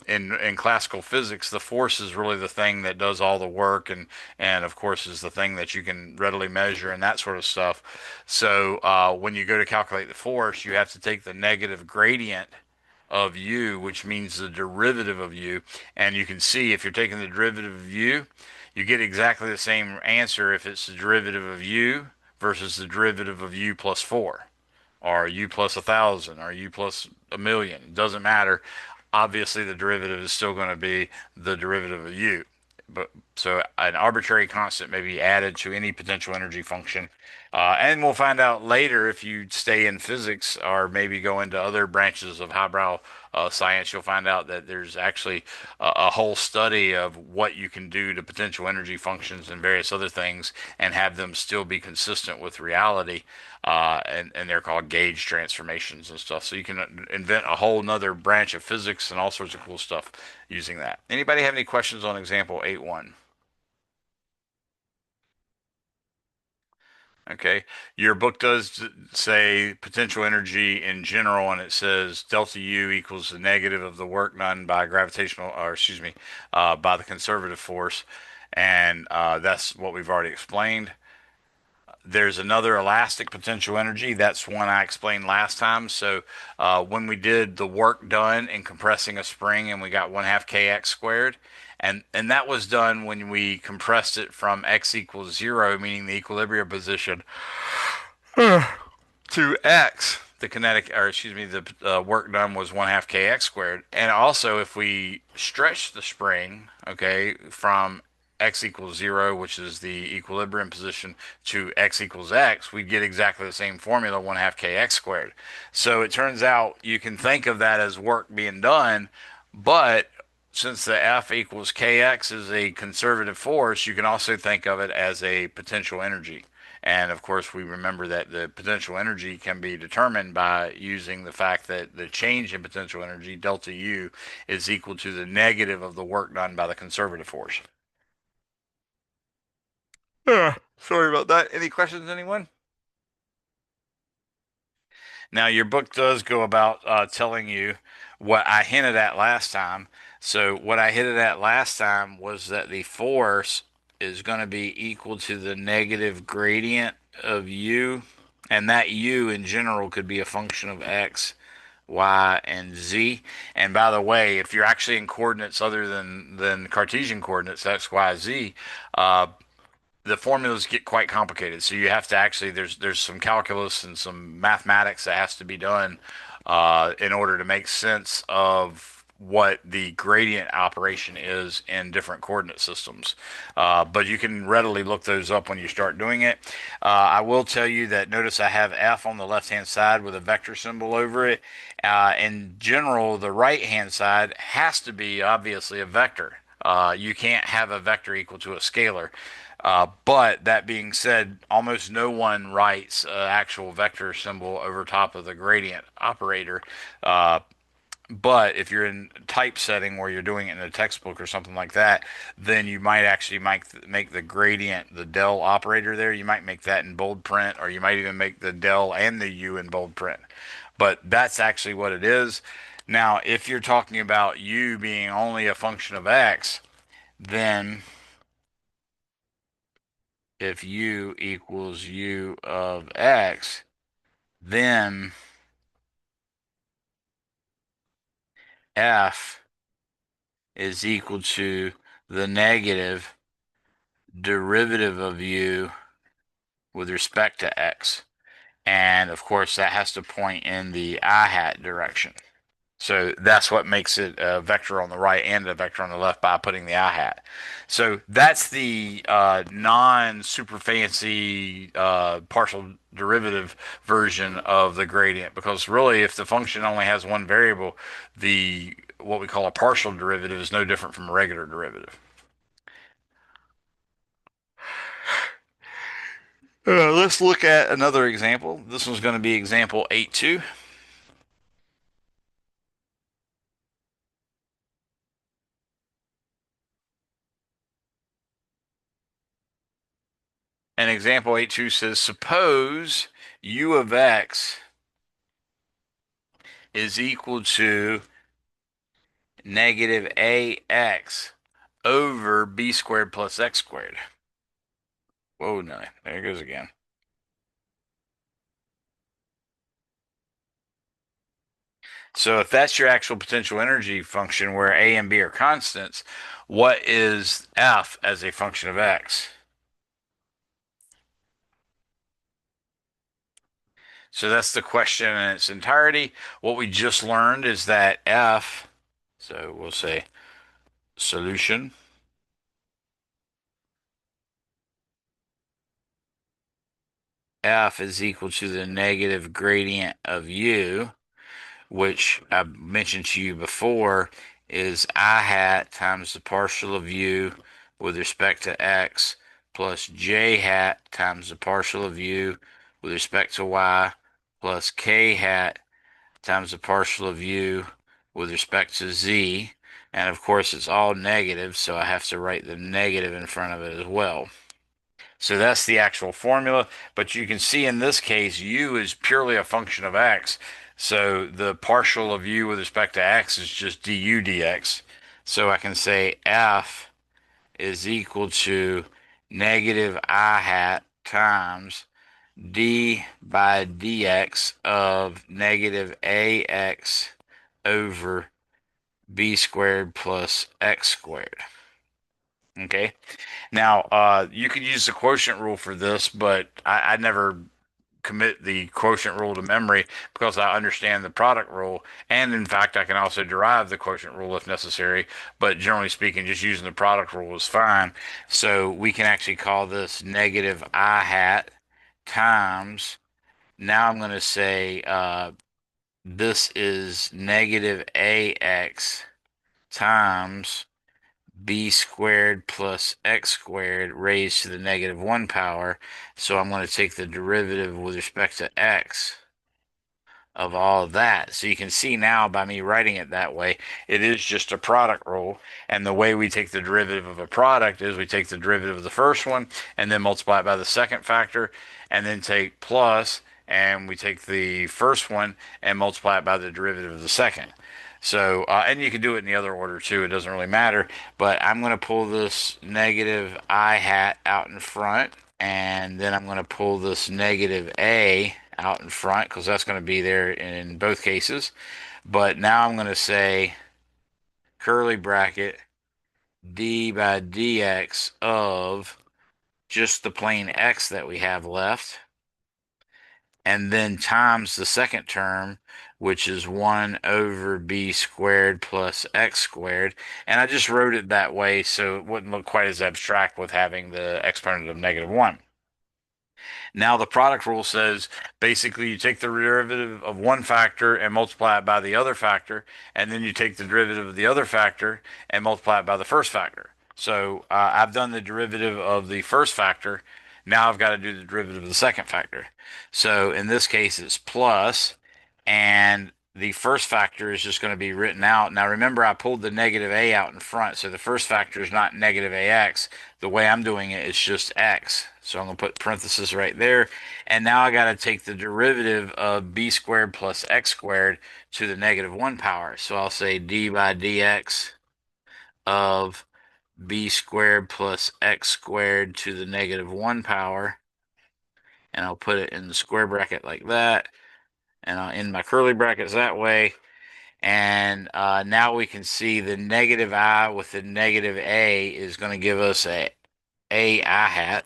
In classical physics, the force is really the thing that does all the work, and of course is the thing that you can readily measure and that sort of stuff. So when you go to calculate the force, you have to take the negative gradient of u, which means the derivative of u. And you can see if you're taking the derivative of u, you get exactly the same answer if it's the derivative of u versus the derivative of u plus 4 or u plus 1,000 or u plus a million. It doesn't matter. Obviously, the derivative is still going to be the derivative of u. But so an arbitrary constant may be added to any potential energy function. And we'll find out later if you stay in physics or maybe go into other branches of highbrow science, you'll find out that there's actually a whole study of what you can do to potential energy functions and various other things and have them still be consistent with reality. And they're called gauge transformations and stuff. So you can invent a whole nother branch of physics and all sorts of cool stuff using that. Anybody have any questions on example 8.1? Okay. Your book does say potential energy in general, and it says delta U equals the negative of the work done by gravitational, or excuse me, by the conservative force. And that's what we've already explained. There's another elastic potential energy. That's one I explained last time. So when we did the work done in compressing a spring and we got 1/2 kx squared, and that was done when we compressed it from x equals 0, meaning the equilibrium position, to x, the kinetic, or excuse me, the work done was 1/2 kx squared. And also, if we stretch the spring, okay, from x equals 0, which is the equilibrium position, to x equals x, we get exactly the same formula, 1/2 kx squared. So it turns out you can think of that as work being done, but since the F equals kx is a conservative force, you can also think of it as a potential energy. And of course, we remember that the potential energy can be determined by using the fact that the change in potential energy, delta U, is equal to the negative of the work done by the conservative force. Sorry about that. Any questions, anyone? Now, your book does go about telling you what I hinted at last time. So, what I hinted at last time was that the force is going to be equal to the negative gradient of u, and that u in general could be a function of x, y, and z. And by the way, if you're actually in coordinates other than Cartesian coordinates, x, y, z, uh, the formulas get quite complicated. So you have to actually there's some calculus and some mathematics that has to be done in order to make sense of what the gradient operation is in different coordinate systems. But you can readily look those up when you start doing it. I will tell you that notice I have F on the left hand side with a vector symbol over it. In general, the right hand side has to be obviously a vector. You can't have a vector equal to a scalar. But that being said, almost no one writes an actual vector symbol over top of the gradient operator. Uh, but if you're in typesetting where you're doing it in a textbook or something like that, then you might actually make the gradient, the del operator there, you might make that in bold print, or you might even make the del and the u in bold print. But that's actually what it is. Now, if you're talking about u being only a function of x, then if u equals u of x, then f is equal to the negative derivative of u with respect to x. And of course, that has to point in the I hat direction. So that's what makes it a vector on the right and a vector on the left by putting the I hat. So that's the non-super fancy partial derivative version of the gradient. Because really, if the function only has one variable, the what we call a partial derivative is no different from a regular derivative. Let's look at another example. This one's going to be example 8.2. And example 8.2 says, suppose u of x is equal to negative ax over b squared plus x squared. Whoa, no, there it goes again. So if that's your actual potential energy function where a and b are constants, what is f as a function of x? So that's the question in its entirety. What we just learned is that f, so we'll say solution, f is equal to the negative gradient of u, which I mentioned to you before is I hat times the partial of u with respect to x plus j hat times the partial of u with respect to y plus k hat times the partial of u with respect to z. And of course, it's all negative, so I have to write the negative in front of it as well. So that's the actual formula. But you can see in this case, u is purely a function of x. So the partial of u with respect to x is just du dx. So I can say f is equal to negative I hat times d by dx of negative ax over b squared plus x squared. Okay. Now, you could use the quotient rule for this, but I never commit the quotient rule to memory because I understand the product rule. And in fact, I can also derive the quotient rule if necessary. But generally speaking, just using the product rule is fine. So we can actually call this negative I hat times. Now I'm going to say this is negative AX times b squared plus x squared raised to the negative 1 power. So I'm going to take the derivative with respect to x of all of that. So you can see now by me writing it that way, it is just a product rule. And the way we take the derivative of a product is we take the derivative of the first one and then multiply it by the second factor and then take plus and we take the first one and multiply it by the derivative of the second. So, and you can do it in the other order too. It doesn't really matter. But I'm going to pull this negative I hat out in front. And then I'm going to pull this negative A out in front because that's going to be there in both cases. But now I'm going to say curly bracket d by dx of just the plain x that we have left. And then times the second term, which is 1 over b squared plus x squared. And I just wrote it that way so it wouldn't look quite as abstract with having the exponent of negative 1. Now the product rule says basically you take the derivative of one factor and multiply it by the other factor, and then you take the derivative of the other factor and multiply it by the first factor. So I've done the derivative of the first factor. Now I've got to do the derivative of the second factor. So in this case, it's plus, and the first factor is just going to be written out. Now remember, I pulled the negative a out in front, so the first factor is not negative ax. The way I'm doing it is just x. So I'm going to put parentheses right there. And now I got to take the derivative of b squared plus x squared to the negative 1 power. So I'll say d by dx of b squared plus x squared to the negative 1 power. And I'll put it in the square bracket like that. And I'll end my curly brackets that way. And now we can see the negative I with the negative A is going to give us a I hat.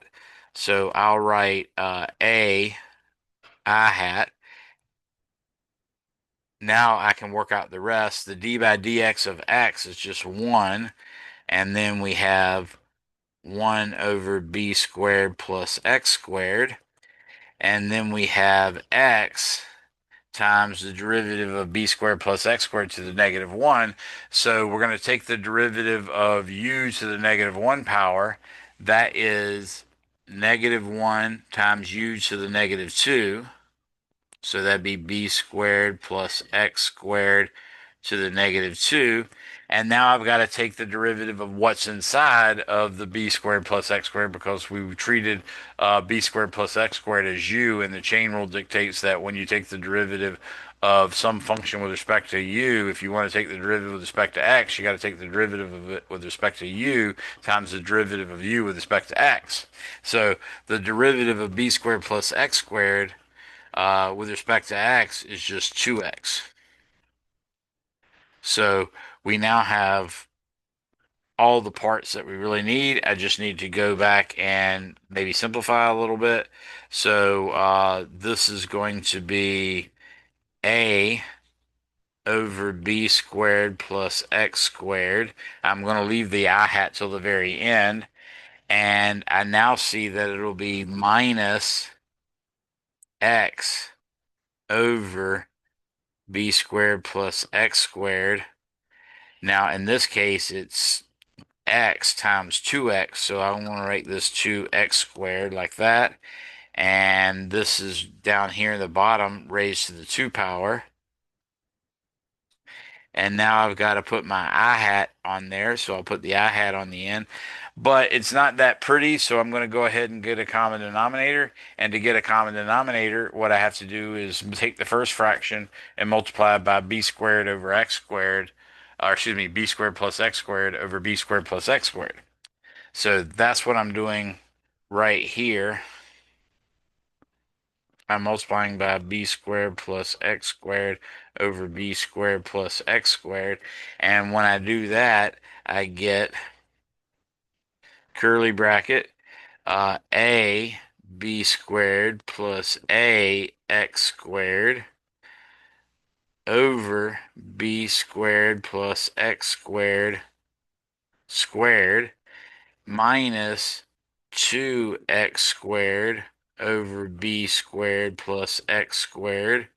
So I'll write a I hat. Now I can work out the rest. The d by dx of x is just 1. And then we have 1 over b squared plus x squared. And then we have x times the derivative of b squared plus x squared to the negative 1. So we're going to take the derivative of u to the negative 1 power. That is negative 1 times u to the negative 2. So that'd be b squared plus x squared to the negative 2. And now I've got to take the derivative of what's inside of the b squared plus x squared because we treated b squared plus x squared as u, and the chain rule dictates that when you take the derivative of some function with respect to u, if you want to take the derivative with respect to x, you got to take the derivative of it with respect to u times the derivative of u with respect to x. So the derivative of b squared plus x squared with respect to x is just 2x. So we now have all the parts that we really need. I just need to go back and maybe simplify a little bit. So this is going to be a over b squared plus x squared. I'm going to leave the I hat till the very end. And I now see that it'll be minus x over b squared plus x squared. Now, in this case, it's x times 2x, so I'm going to write this 2x squared like that. And this is down here in the bottom raised to the 2 power. And now I've got to put my I hat on there, so I'll put the I hat on the end. But it's not that pretty, so I'm going to go ahead and get a common denominator. And to get a common denominator, what I have to do is take the first fraction and multiply it by b squared over x squared, or excuse me, b squared plus x squared over b squared plus x squared. So that's what I'm doing right here. I'm multiplying by b squared plus x squared over b squared plus x squared. And when I do that, I get curly bracket a b squared plus a x squared over b squared plus x squared squared minus 2x squared over b squared plus x squared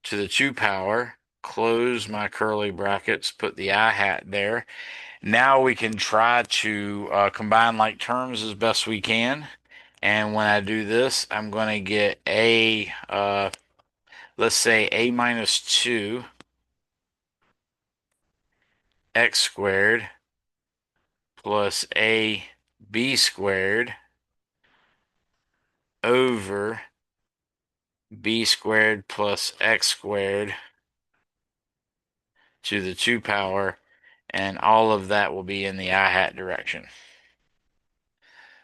to the 2 power, close my curly brackets, put the I hat there. Now we can try to combine like terms as best we can. And when I do this, I'm going to get let's say a minus 2 x squared plus a b squared over b squared plus x squared to the 2 power, and all of that will be in the I hat direction.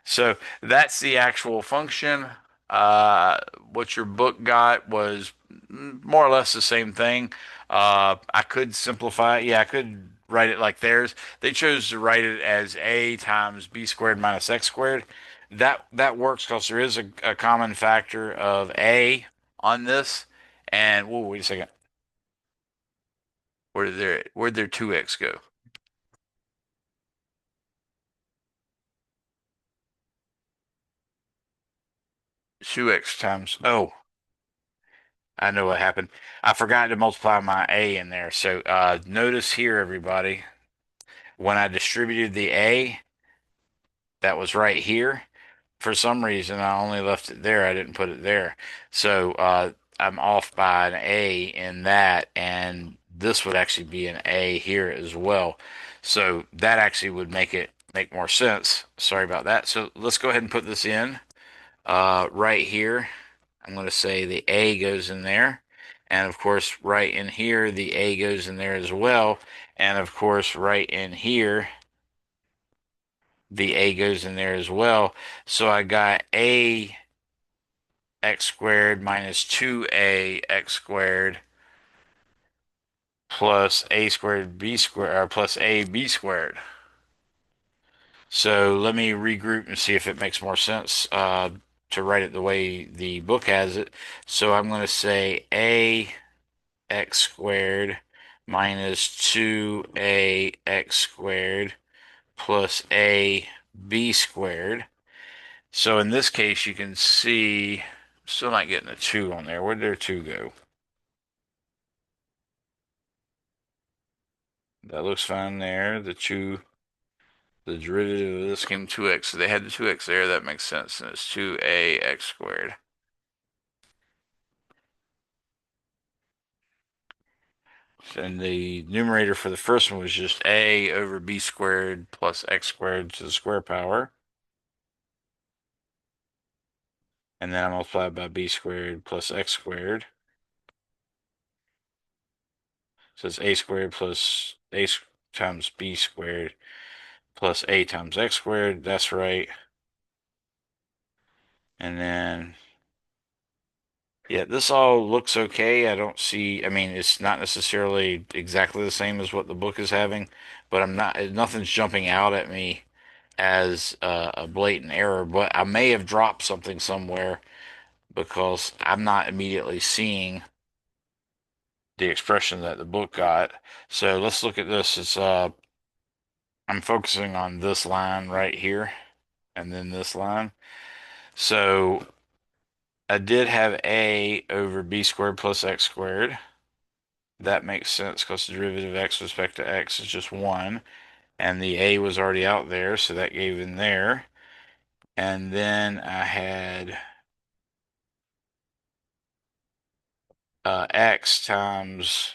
So that's the actual function. What your book got was more or less the same thing. I could simplify it. Yeah, I could write it like theirs. They chose to write it as a times b squared minus x squared. That works because there is a common factor of a on this. And whoa, wait a second. Where'd their 2x go? 2x times. Oh, I know what happened. I forgot to multiply my a in there. So notice here, everybody, when I distributed the a, that was right here. For some reason, I only left it there. I didn't put it there. So I'm off by an a in that, and this would actually be an a here as well. So that actually would make more sense. Sorry about that. So let's go ahead and put this in right here. I'm going to say the A goes in there. And of course, right in here, the A goes in there as well. And of course, right in here, the A goes in there as well. So I got A x squared minus 2a x squared plus a squared b squared, or plus a b squared. So let me regroup and see if it makes more sense to write it the way the book has it. So I'm going to say a x squared minus 2a x squared plus a b squared. So in this case, you can see, still not getting a 2 on there. Where did their 2 go? That looks fine there. The 2, the derivative of this came 2x. So they had the 2x there. That makes sense. And it's 2a x squared. And the numerator for the first one was just a over b squared plus x squared to the square power. And then I multiply by b squared plus x squared. So it's a squared plus a times b squared plus a times x squared. That's right. And then, yeah, this all looks okay. I don't see, I mean, it's not necessarily exactly the same as what the book is having, but nothing's jumping out at me as a blatant error. But I may have dropped something somewhere because I'm not immediately seeing the expression that the book got. So let's look at this. I'm focusing on this line right here and then this line. So I did have a over b squared plus x squared. That makes sense because the derivative of x with respect to x is just 1. And the a was already out there, so that gave in there. And then I had x times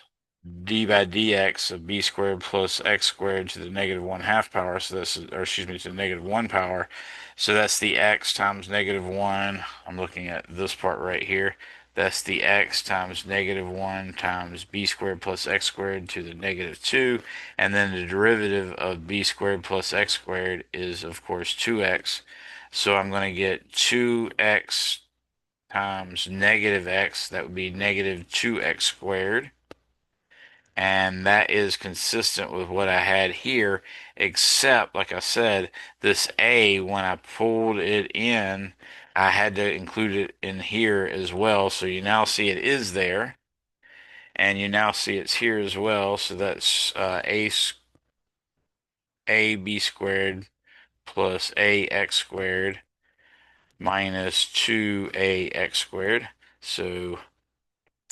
d by dx of b squared plus x squared to the negative 1/2 power. So that's, or excuse me, to the negative 1 power. So that's the x times negative 1. I'm looking at this part right here. That's the x times negative 1 times b squared plus x squared to the negative 2. And then the derivative of b squared plus x squared is, of course, 2x. So I'm going to get 2x times negative x. That would be negative 2x squared. And that is consistent with what I had here, except, like I said, this A, when I pulled it in, I had to include it in here as well. So you now see it is there, and you now see it's here as well. So that's AB squared plus AX squared minus 2AX squared. So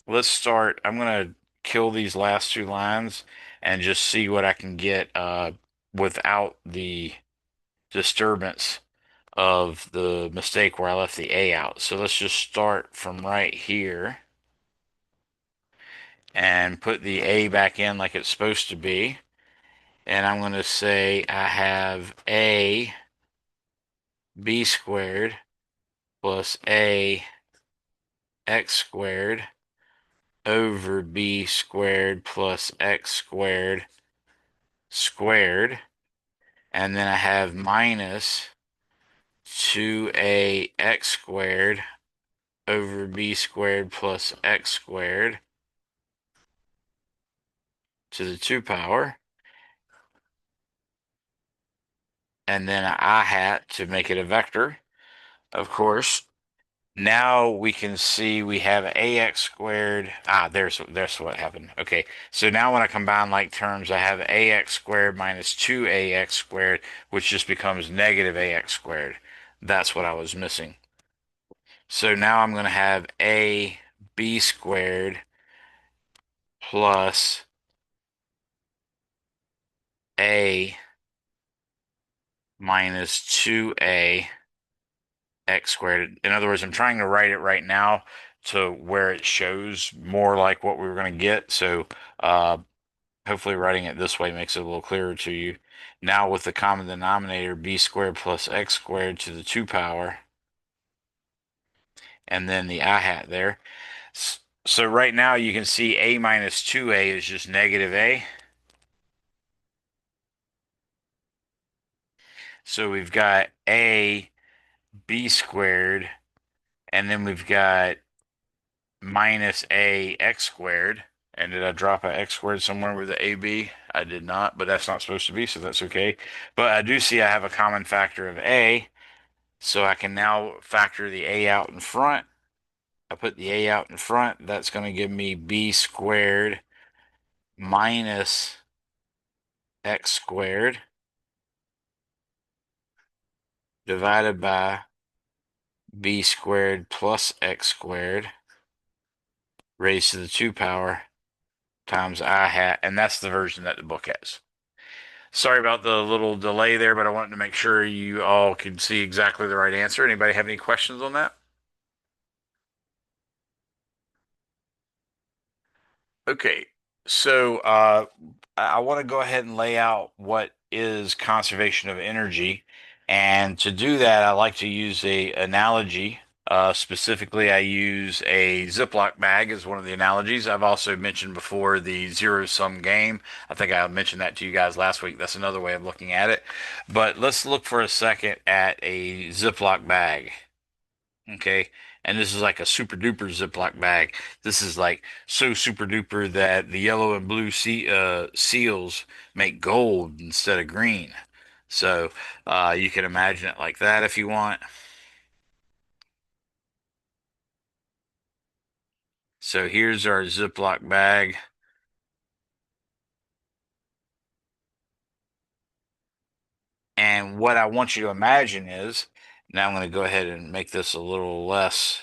let's start. I'm going to kill these last two lines and just see what I can get without the disturbance of the mistake where I left the A out. So let's just start from right here and put the A back in like it's supposed to be. And I'm going to say I have A B squared plus A X squared over B squared plus X squared squared. And then I have minus 2a x squared over b squared plus x squared to the 2 power. And then an I hat to make it a vector, of course. Now we can see we have ax squared. There's what happened. Okay, so now when I combine like terms, I have ax squared minus 2ax squared, which just becomes negative ax squared. That's what I was missing. So now I'm going to have a b squared plus a minus 2a x squared. In other words, I'm trying to write it right now to where it shows more like what we were going to get. So uh, hopefully writing it this way makes it a little clearer to you. Now with the common denominator, b squared plus x squared to the 2 power, and then the I hat there. So right now you can see a minus 2a is just negative a. So we've got a b squared, and then we've got minus a x squared, And did I drop an x squared somewhere with the AB? I did not, but that's not supposed to be, so that's okay. But I do see I have a common factor of A, so I can now factor the A out in front. I put the A out in front. That's going to give me B squared minus x squared divided by B squared plus x squared raised to the 2 power times I hat, and that's the version that the book has. Sorry about the little delay there, but I wanted to make sure you all could see exactly the right answer. Anybody have any questions on that? Okay, so I want to go ahead and lay out what is conservation of energy, and to do that, I like to use a analogy. Specifically, I use a Ziploc bag as one of the analogies. I've also mentioned before the zero-sum game. I think I mentioned that to you guys last week. That's another way of looking at it. But let's look for a second at a Ziploc bag. Okay. And this is like a super duper Ziploc bag. This is like so super duper that the yellow and blue seals make gold instead of green. So you can imagine it like that if you want. So here's our Ziploc bag. And what I want you to imagine is, now I'm going to go ahead and make this a little less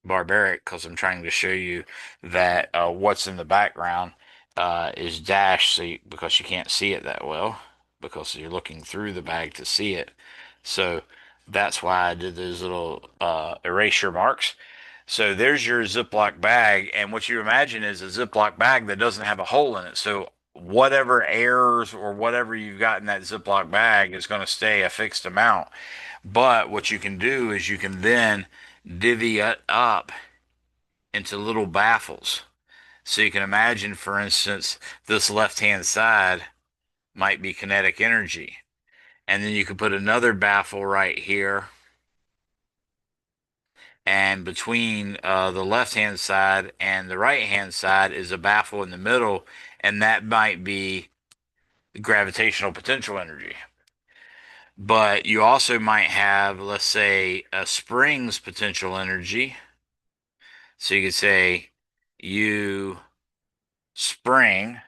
barbaric because I'm trying to show you that what's in the background is dashed because you can't see it that well because you're looking through the bag to see it. So that's why I did those little erasure marks. So there's your Ziploc bag, and what you imagine is a Ziploc bag that doesn't have a hole in it. So whatever errors or whatever you've got in that Ziploc bag is going to stay a fixed amount. But what you can do is you can then divvy it up into little baffles. So you can imagine, for instance, this left-hand side might be kinetic energy. And then you could put another baffle right here. And between the left-hand side and the right-hand side is a baffle in the middle. And that might be gravitational potential energy. But you also might have, let's say, a spring's potential energy. So you could say U spring.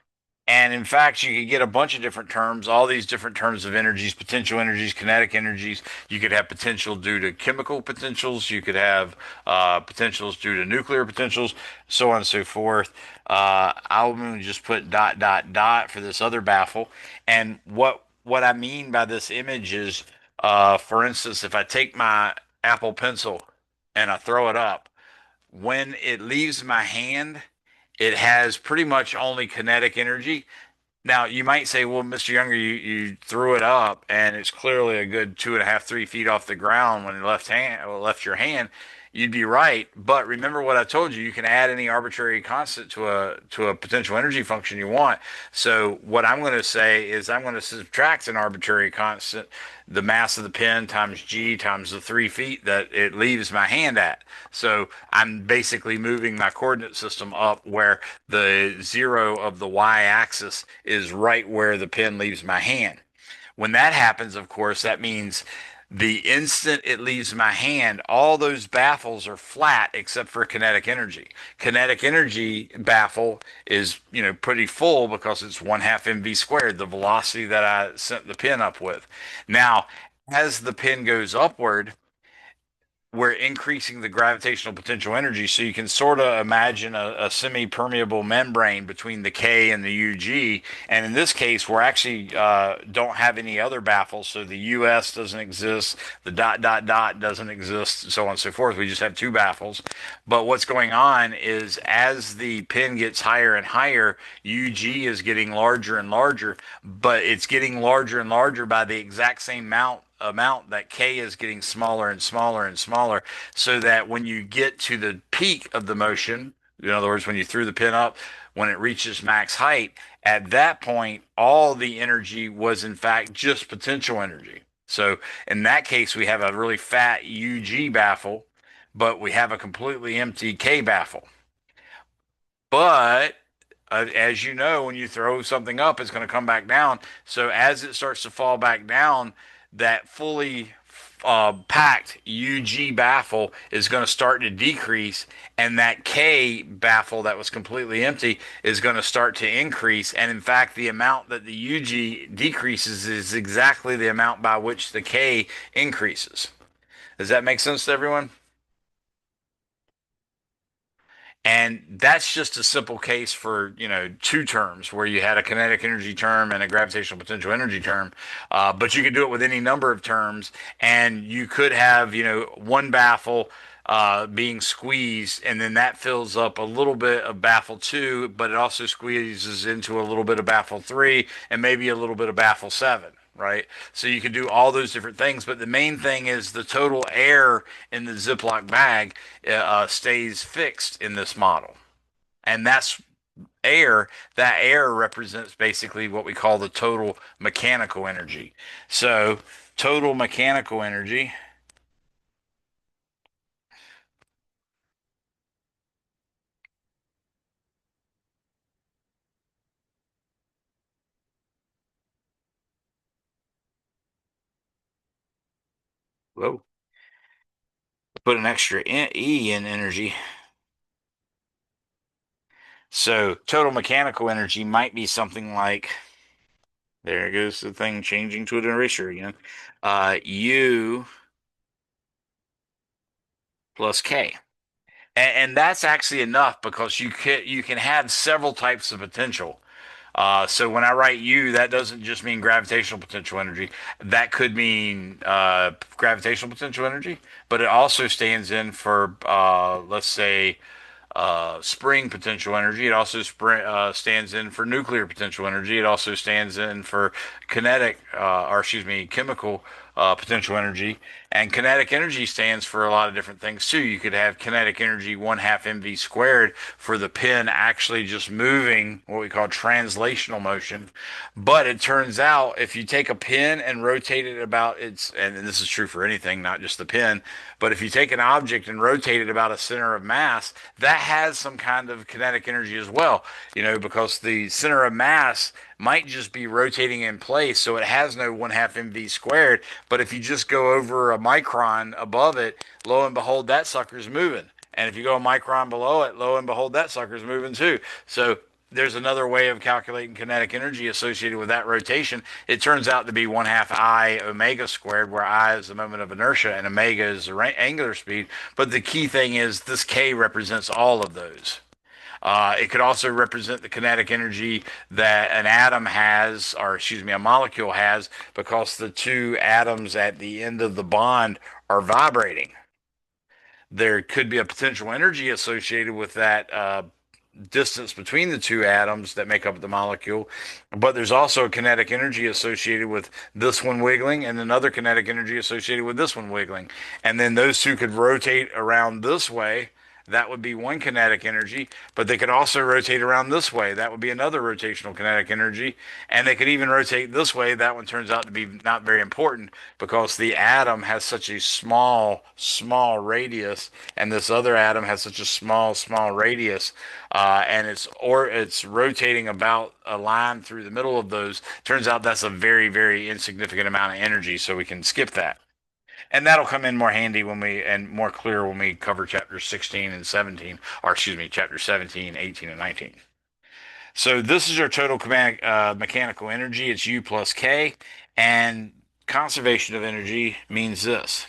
And in fact, you could get a bunch of different terms, all these different terms of energies, potential energies, kinetic energies. You could have potential due to chemical potentials. You could have potentials due to nuclear potentials, so on and so forth. I'll just put dot, dot, dot for this other baffle. And what I mean by this image is, for instance, if I take my Apple Pencil and I throw it up, when it leaves my hand, it has pretty much only kinetic energy. Now, you might say, well, Mr. Younger, you threw it up and it's clearly a good 2.5, 3 feet off the ground when it left your hand. You'd be right. But remember what I told you, you can add any arbitrary constant to a potential energy function you want. So what I'm going to say is I'm going to subtract an arbitrary constant, the mass of the pen times G times the 3 feet that it leaves my hand at. So I'm basically moving my coordinate system up where the zero of the y-axis is right where the pen leaves my hand. When that happens, of course, that means the instant it leaves my hand, all those baffles are flat except for kinetic energy. Kinetic energy baffle is, pretty full because it's 1/2 mv squared, the velocity that I sent the pen up with. Now, as the pen goes upward, we're increasing the gravitational potential energy. So you can sort of imagine a semi-permeable membrane between the K and the UG. And in this case, we're actually don't have any other baffles. So the US doesn't exist, the dot, dot, dot doesn't exist, so on and so forth. We just have two baffles. But what's going on is as the pin gets higher and higher, UG is getting larger and larger, but it's getting larger and larger by the exact same amount that K is getting smaller and smaller and smaller, so that when you get to the peak of the motion, in other words, when you threw the pin up, when it reaches max height, at that point, all the energy was in fact just potential energy. So in that case, we have a really fat UG baffle, but we have a completely empty K baffle. But as you know, when you throw something up, it's going to come back down. So as it starts to fall back down, that fully packed UG baffle is going to start to decrease, and that K baffle that was completely empty is going to start to increase. And in fact, the amount that the UG decreases is exactly the amount by which the K increases. Does that make sense to everyone? And that's just a simple case for, two terms where you had a kinetic energy term and a gravitational potential energy term. But you could do it with any number of terms. And you could have, one baffle being squeezed, and then that fills up a little bit of baffle two, but it also squeezes into a little bit of baffle three and maybe a little bit of baffle seven. Right. So you can do all those different things, but the main thing is the total air in the Ziploc bag stays fixed in this model. And that's air. That air represents basically what we call the total mechanical energy. So, total mechanical energy. Whoa. Put an extra E in energy. So, total mechanical energy might be something like, there goes the thing changing to an erasure again. U plus K. And that's actually enough because you can have several types of potential. So when I write U, that doesn't just mean gravitational potential energy. That could mean gravitational potential energy, but it also stands in for, let's say, spring potential energy. It also stands in for nuclear potential energy. It also stands in for kinetic, or excuse me, chemical potential energy. And kinetic energy stands for a lot of different things too. You could have kinetic energy 1/2 mv squared for the pin actually just moving what we call translational motion. But it turns out if you take a pin and rotate it about its, and this is true for anything, not just the pin, but if you take an object and rotate it about a center of mass, that has some kind of kinetic energy as well, because the center of mass might just be rotating in place, so it has no 1/2 mv squared. But if you just go over a micron above it, lo and behold, that sucker's moving. And if you go a micron below it, lo and behold, that sucker's moving too. So there's another way of calculating kinetic energy associated with that rotation. It turns out to be 1/2 I omega squared, where I is the moment of inertia and omega is the angular speed. But the key thing is this K represents all of those. It could also represent the kinetic energy that an atom has, or excuse me, a molecule has, because the two atoms at the end of the bond are vibrating. There could be a potential energy associated with that distance between the two atoms that make up the molecule, but there's also a kinetic energy associated with this one wiggling and another kinetic energy associated with this one wiggling. And then those two could rotate around this way. That would be one kinetic energy, but they could also rotate around this way. That would be another rotational kinetic energy. And they could even rotate this way. That one turns out to be not very important because the atom has such a small, small radius, and this other atom has such a small, small radius, and it's rotating about a line through the middle of those. Turns out that's a very, very insignificant amount of energy, so we can skip that. And that'll come in more handy and more clear when we cover chapters 16 and 17, or excuse me, chapter 17, 18, and 19. So this is our total mechanical energy. It's U plus K, and conservation of energy means this.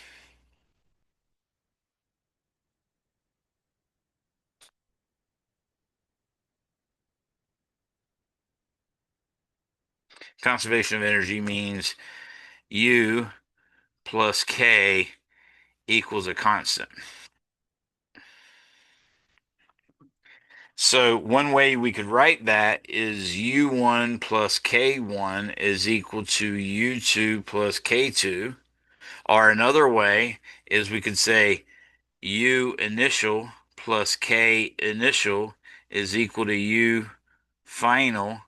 Conservation of energy means U plus K equals a constant. So one way we could write that is U1 plus K1 is equal to U2 plus K2. Or another way is we could say U initial plus K initial is equal to U final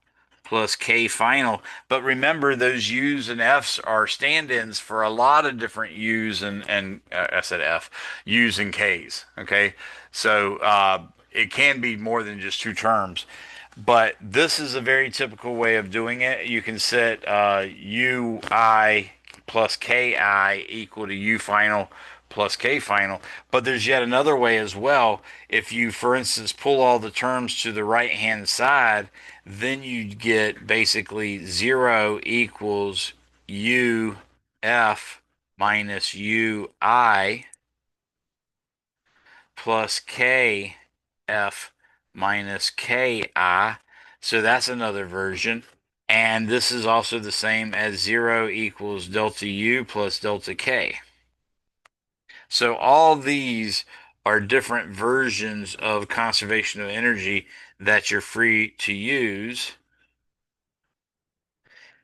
plus K final. But remember, those U's and F's are stand-ins for a lot of different U's and I said F, U's and K's. Okay. So it can be more than just two terms. But this is a very typical way of doing it. You can set ui plus ki equal to u final plus k final. But there's yet another way as well. If you, for instance, pull all the terms to the right hand side, then you get basically 0 equals u f minus ui plus k f minus ki. So that's another version. And this is also the same as 0 equals delta U plus delta K. So all these are different versions of conservation of energy that you're free to use.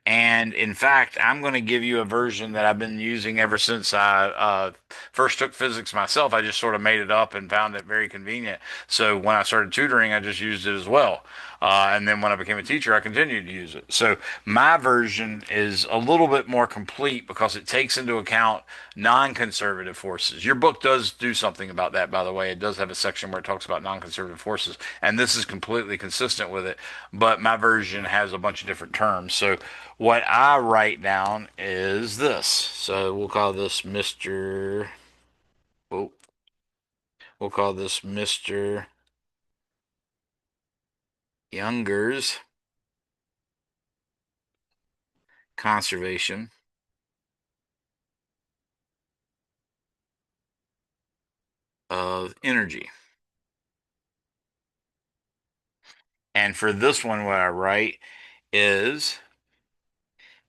And in fact, I'm going to give you a version that I've been using ever since I first took physics myself. I just sort of made it up and found it very convenient. So when I started tutoring, I just used it as well. And then when I became a teacher, I continued to use it. So my version is a little bit more complete because it takes into account non-conservative forces. Your book does do something about that, by the way. It does have a section where it talks about non-conservative forces, and this is completely consistent with it. But my version has a bunch of different terms. So what I write down is this. So we'll call this Mr. Oh, we'll call this Mr. Younger's conservation of energy. And for this one, what I write is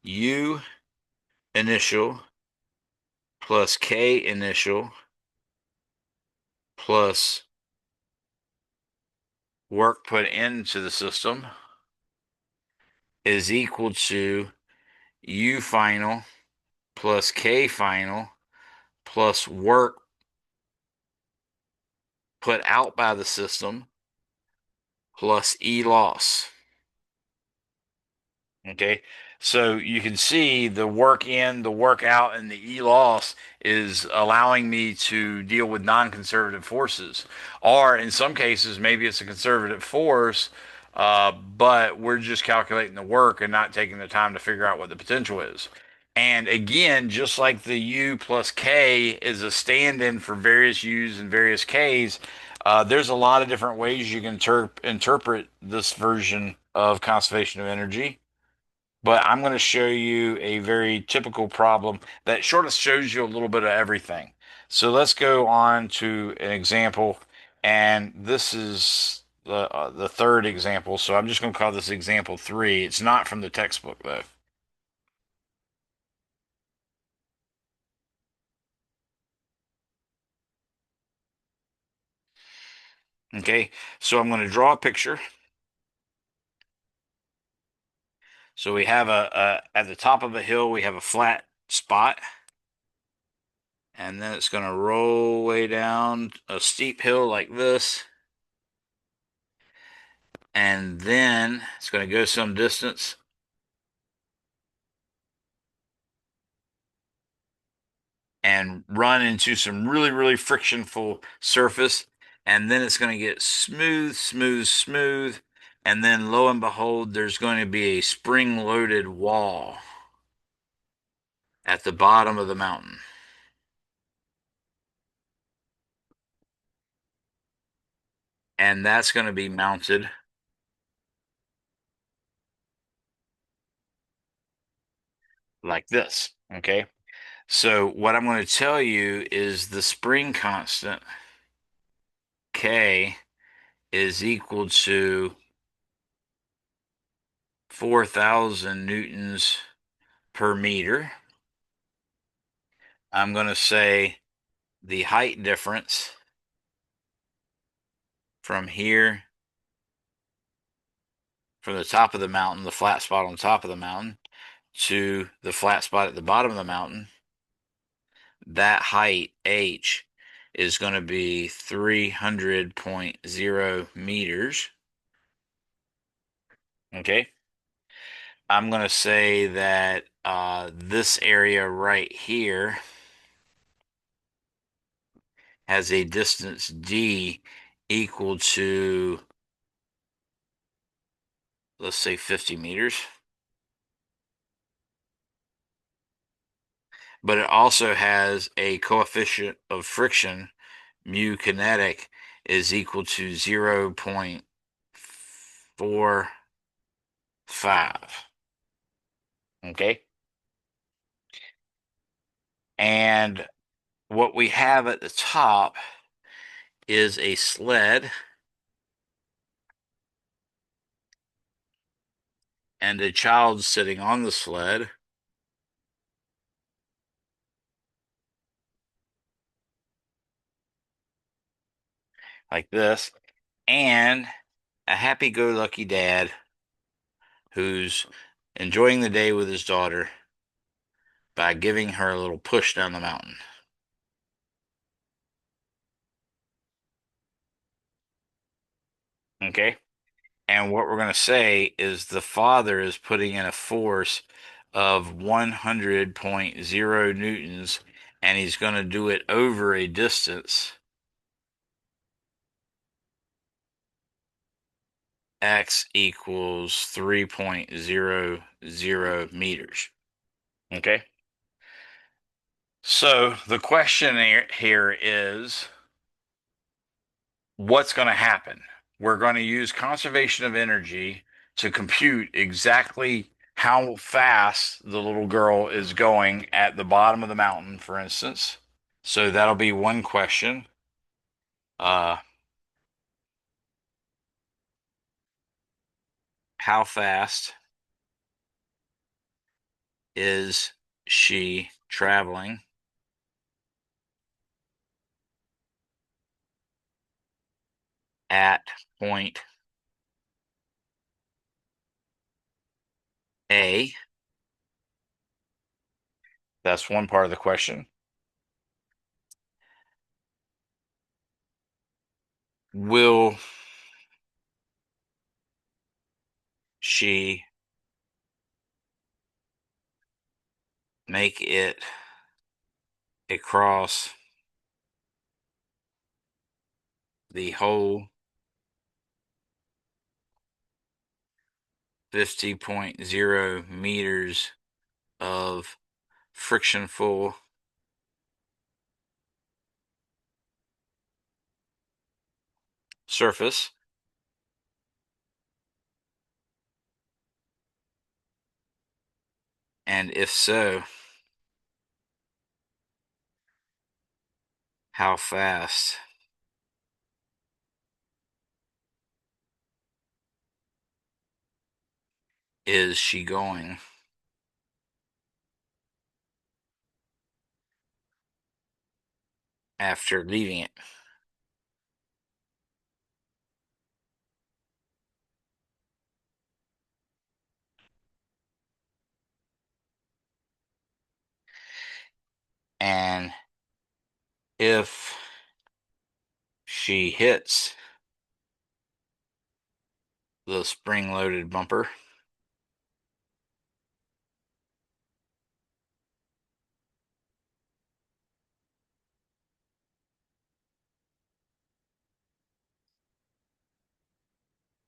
U initial plus K initial plus work put into the system is equal to U final plus K final plus work put out by the system plus E loss. Okay. So you can see the work in, the work out, and the E loss is allowing me to deal with non-conservative forces. Or in some cases, maybe it's a conservative force, but we're just calculating the work and not taking the time to figure out what the potential is. And again, just like the U plus K is a stand-in for various U's and various K's, there's a lot of different ways you can interpret this version of conservation of energy. But I'm going to show you a very typical problem that sort of shows you a little bit of everything. So let's go on to an example, and this is the third example. So I'm just going to call this example 3. It's not from the textbook though. Okay, so I'm going to draw a picture. So we have at the top of a hill, we have a flat spot, and then it's going to roll way down a steep hill like this. And then it's going to go some distance and run into some really, really frictionful surface. And then it's going to get smooth, smooth, smooth. And then lo and behold, there's going to be a spring loaded wall at the bottom of the mountain. And that's going to be mounted like this. Okay. So what I'm going to tell you is the spring constant K is equal to 4,000 newtons per meter. I'm going to say the height difference from here, from the top of the mountain, the flat spot on top of the mountain, to the flat spot at the bottom of the mountain, that height, h, is going to be 300.0 meters. Okay. I'm going to say that this area right here has a distance d equal to, let's say, 50 meters. But it also has a coefficient of friction, mu kinetic, is equal to 0.45. Okay. And what we have at the top is a sled and a child sitting on the sled like this, and a happy-go-lucky dad who's enjoying the day with his daughter by giving her a little push down the mountain. Okay. And what we're going to say is the father is putting in a force of 100.0 newtons, and he's going to do it over a distance x equals 3.00 meters. Okay. So the question here is what's going to happen? We're going to use conservation of energy to compute exactly how fast the little girl is going at the bottom of the mountain, for instance. So that'll be one question. Uh, how fast is she traveling at point A? That's one part of the question. Will she make it across the whole 50.0 meters of frictionful surface? And if so, how fast is she going after leaving it? And if she hits the spring-loaded bumper,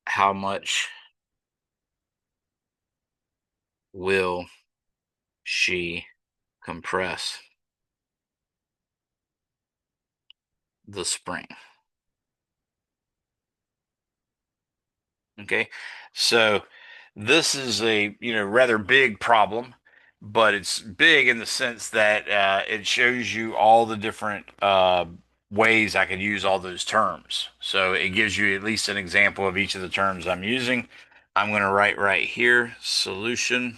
how much will she compress the spring? Okay. So this is a, rather big problem, but it's big in the sense that it shows you all the different ways I could use all those terms. So it gives you at least an example of each of the terms I'm using. I'm going to write right here, solution.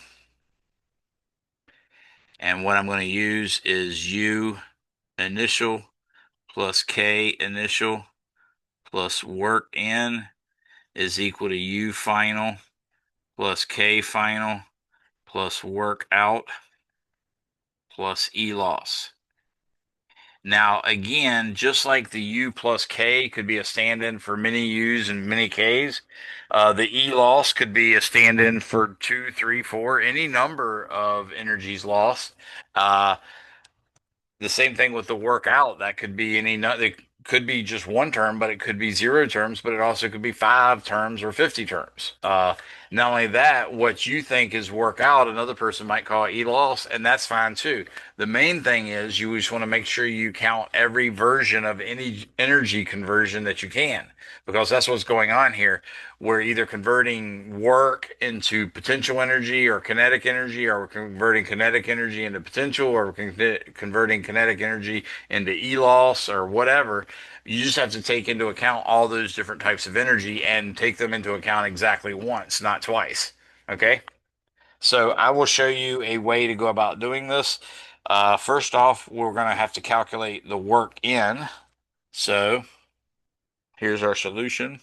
And what I'm going to use is U initial plus K initial plus work in is equal to U final plus K final plus work out plus E loss. Now, again, just like the U plus K could be a stand-in for many U's and many K's, the E loss could be a stand-in for 2, 3, 4, any number of energies lost. The same thing with the workout. That could be any. could be just one term, but it could be zero terms, but it also could be five terms or 50 terms. Not only that, what you think is work out, another person might call it E loss, and that's fine too. The main thing is you just want to make sure you count every version of any energy conversion that you can, because that's what's going on here. We're either converting work into potential energy or kinetic energy, or we're converting kinetic energy into potential, or we're converting kinetic energy into E loss or whatever. You just have to take into account all those different types of energy and take them into account exactly once, not twice. Okay? So I will show you a way to go about doing this. First off, we're going to have to calculate the work in. So here's our solution.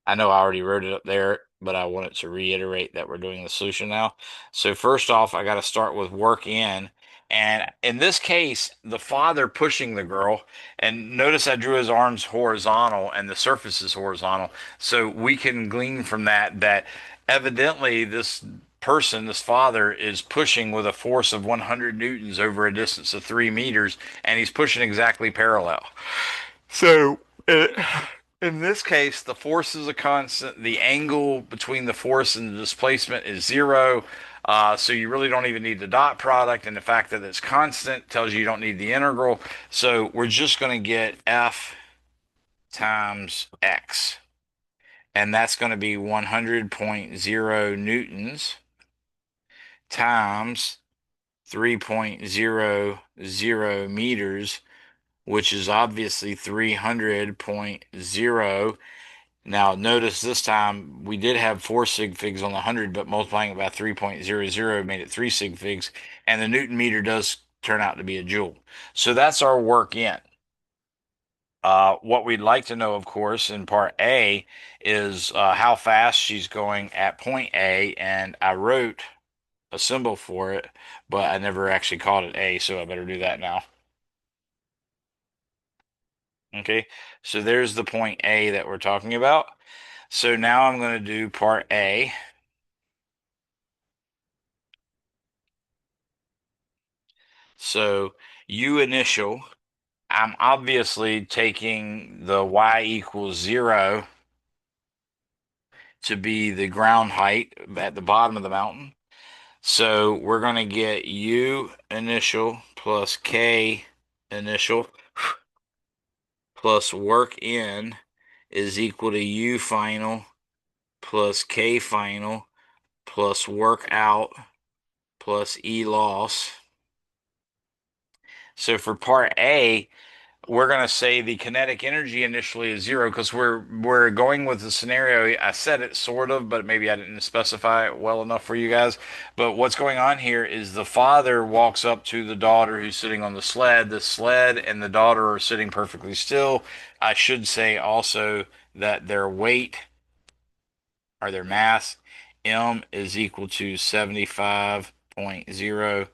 I know I already wrote it up there, but I wanted to reiterate that we're doing the solution now. So first off, I got to start with work in. And in this case, the father pushing the girl, and notice I drew his arms horizontal and the surface is horizontal. So we can glean from that that evidently this person, this father, is pushing with a force of 100 newtons over a distance of 3 meters, and he's pushing exactly parallel. So, in this case, the force is a constant. The angle between the force and the displacement is zero. So you really don't even need the dot product. And the fact that it's constant tells you don't need the integral. So we're just going to get F times X. And that's going to be 100.0 newtons times 3.00 meters, which is obviously 300.0. Now, notice this time we did have 4 sig figs on the 100, but multiplying it by 3.00 made it 3 sig figs, and the Newton meter does turn out to be a joule. So that's our work in. What we'd like to know, of course, in part A is how fast she's going at point A, and I wrote a symbol for it, but I never actually called it A, so I better do that now. Okay, so there's the point A that we're talking about. So now I'm going to do part A. So U initial, I'm obviously taking the y equals 0 to be the ground height at the bottom of the mountain. So we're going to get U initial plus K initial plus work in is equal to U final plus K final plus work out plus E loss. So for part A, we're going to say the kinetic energy initially is zero because we're going with the scenario. I said it sort of, but maybe I didn't specify it well enough for you guys. But what's going on here is the father walks up to the daughter who's sitting on the sled. The sled and the daughter are sitting perfectly still. I should say also that their weight or their mass, M, is equal to 75.0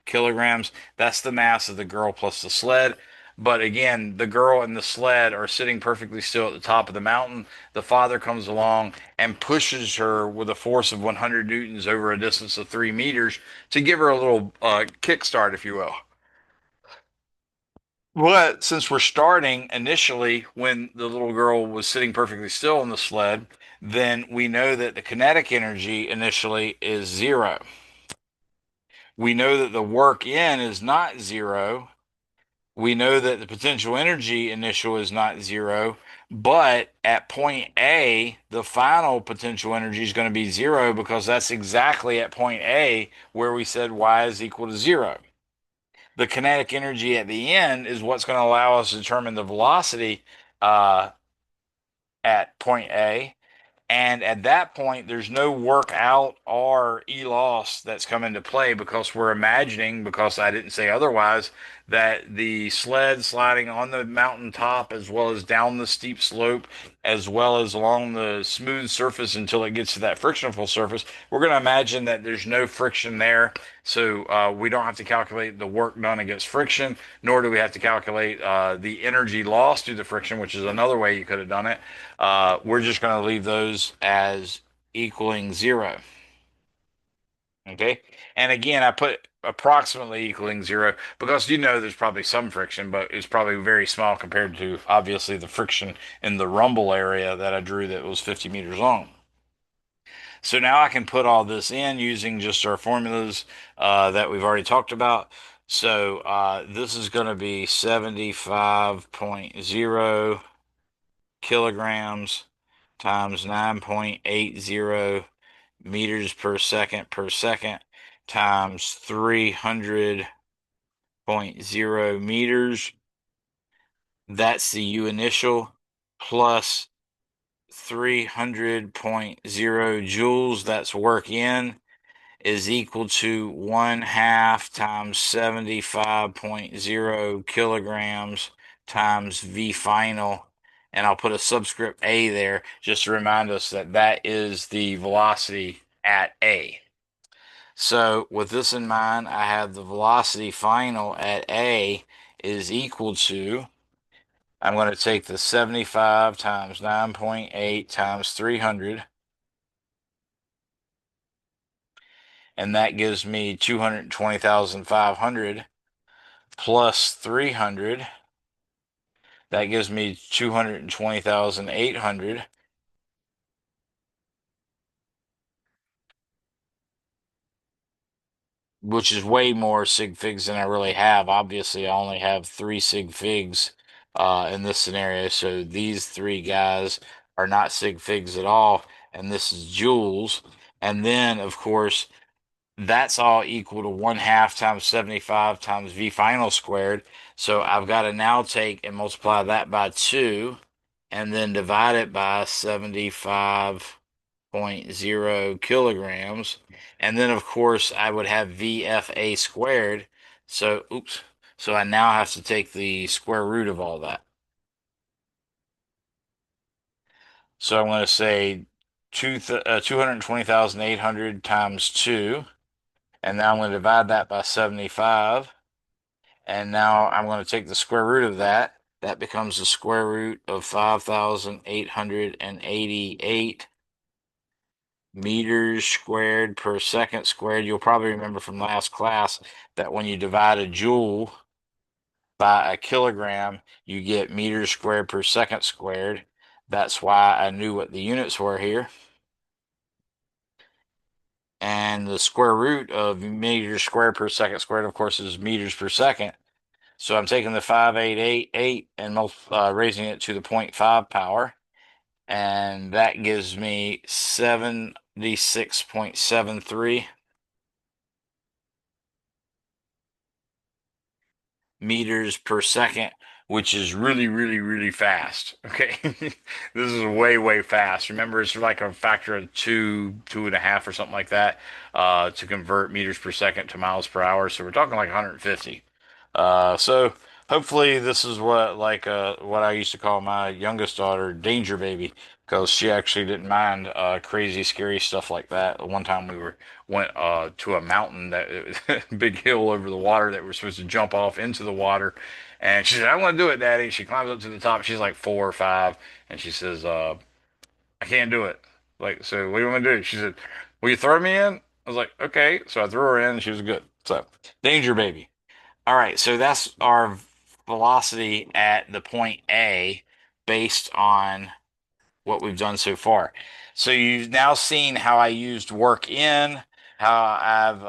kilograms. That's the mass of the girl plus the sled. But again, the girl and the sled are sitting perfectly still at the top of the mountain. The father comes along and pushes her with a force of 100 newtons over a distance of 3 meters to give her a little kickstart, if you will. But since we're starting initially when the little girl was sitting perfectly still on the sled, then we know that the kinetic energy initially is zero. We know that the work in is not zero. We know that the potential energy initial is not zero, but at point A, the final potential energy is going to be zero because that's exactly at point A where we said y is equal to zero. The kinetic energy at the end is what's going to allow us to determine the velocity uh, at point A. And at that point, there's no work out or E loss that's come into play because we're imagining, because I didn't say otherwise, that the sled sliding on the mountain top as well as down the steep slope, as well as along the smooth surface until it gets to that frictional surface, we're going to imagine that there's no friction there. So we don't have to calculate the work done against friction, nor do we have to calculate the energy lost due to friction, which is another way you could have done it. We're just going to leave those as equaling zero. Okay. And again, I put approximately equaling zero because you know there's probably some friction, but it's probably very small compared to obviously the friction in the rumble area that I drew that was 50 meters long. So now I can put all this in using just our formulas that we've already talked about. So this is going to be 75.0 kilograms times 9.80 meters per second times 300.0 meters. That's the U initial plus 300.0 joules. That's work in is equal to 1/2 times 75.0 kilograms times V final. And I'll put a subscript A there just to remind us that that is the velocity at A. So with this in mind, I have the velocity final at A is equal to, I'm going to take the 75 times 9.8 times 300, and that gives me 220,500 plus 300. That gives me 220,800, which is way more sig figs than I really have. Obviously, I only have 3 sig figs in this scenario, so these 3 guys are not sig figs at all, and this is joules. And then, of course, that's all equal to 1/2 times 75 times V final squared. So I've got to now take and multiply that by 2 and then divide it by 75.0 kilograms. And then, of course, I would have VFA squared. So, oops. So I now have to take the square root of all that. So I'm going to say 220,800 times 2. And now I'm going to divide that by 75. And now I'm going to take the square root of that. That becomes the square root of 5,888 meters squared per second squared. You'll probably remember from last class that when you divide a joule by a kilogram, you get meters squared per second squared. That's why I knew what the units were here. And the square root of meters squared per second squared, of course, is meters per second. So I'm taking the 5,888 and raising it to the 0.5 power, and that gives me 76.73 meters per second, which is really, really, really fast. Okay. This is way, way fast. Remember, it's like a factor of 2.5 or something like that, to convert meters per second to miles per hour. So we're talking like 150. So hopefully this is what I used to call my youngest daughter, Danger Baby, because she actually didn't mind crazy, scary stuff like that. One time went to a mountain that big hill over the water that we're supposed to jump off into the water, and she said, "I want to do it, Daddy." She climbs up to the top. She's like 4 or 5, and she says, "I can't do it." Like, so what do you want me to do? She said, "Will you throw me in?" I was like, "Okay." So I threw her in, and she was good. So, Danger Baby. All right, so that's our velocity at the point A based on what we've done so far. So you've now seen how I used work in, how I've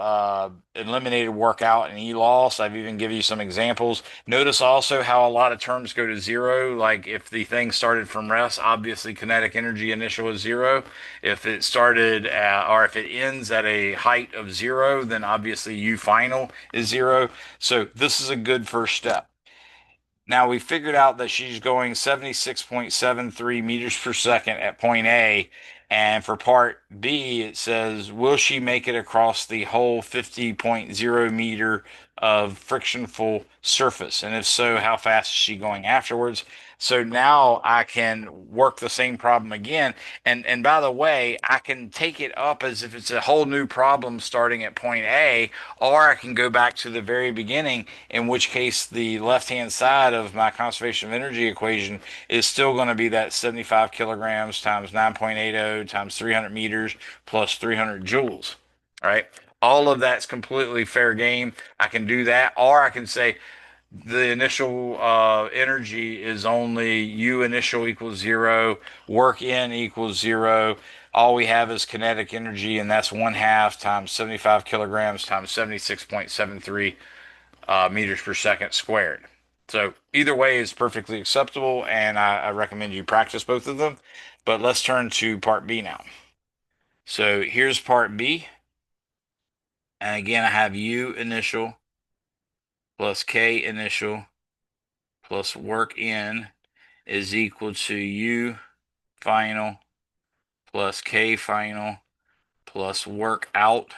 eliminated work out and E loss. I've even given you some examples. Notice also how a lot of terms go to zero. Like if the thing started from rest, obviously kinetic energy initial is zero. If it started or if it ends at a height of zero, then obviously U final is zero. So this is a good first step. Now we figured out that she's going 76.73 meters per second at point A. And for part B, it says, will she make it across the whole 50.0 meter of frictionful surface? And if so, how fast is she going afterwards? So now I can work the same problem again. And by the way, I can take it up as if it's a whole new problem starting at point A, or I can go back to the very beginning, in which case the left-hand side of my conservation of energy equation is still going to be that 75 kilograms times 9.80 times 300 meters plus 300 joules, right? All of that's completely fair game. I can do that, or I can say the initial energy is only U initial equals zero, work in equals zero. All we have is kinetic energy, and that's one half times 75 kilograms times 76.73 meters per second squared. So either way is perfectly acceptable, and I recommend you practice both of them. But let's turn to part B now. So here's part B. And again, I have U initial plus K initial plus work in is equal to U final plus K final plus work out.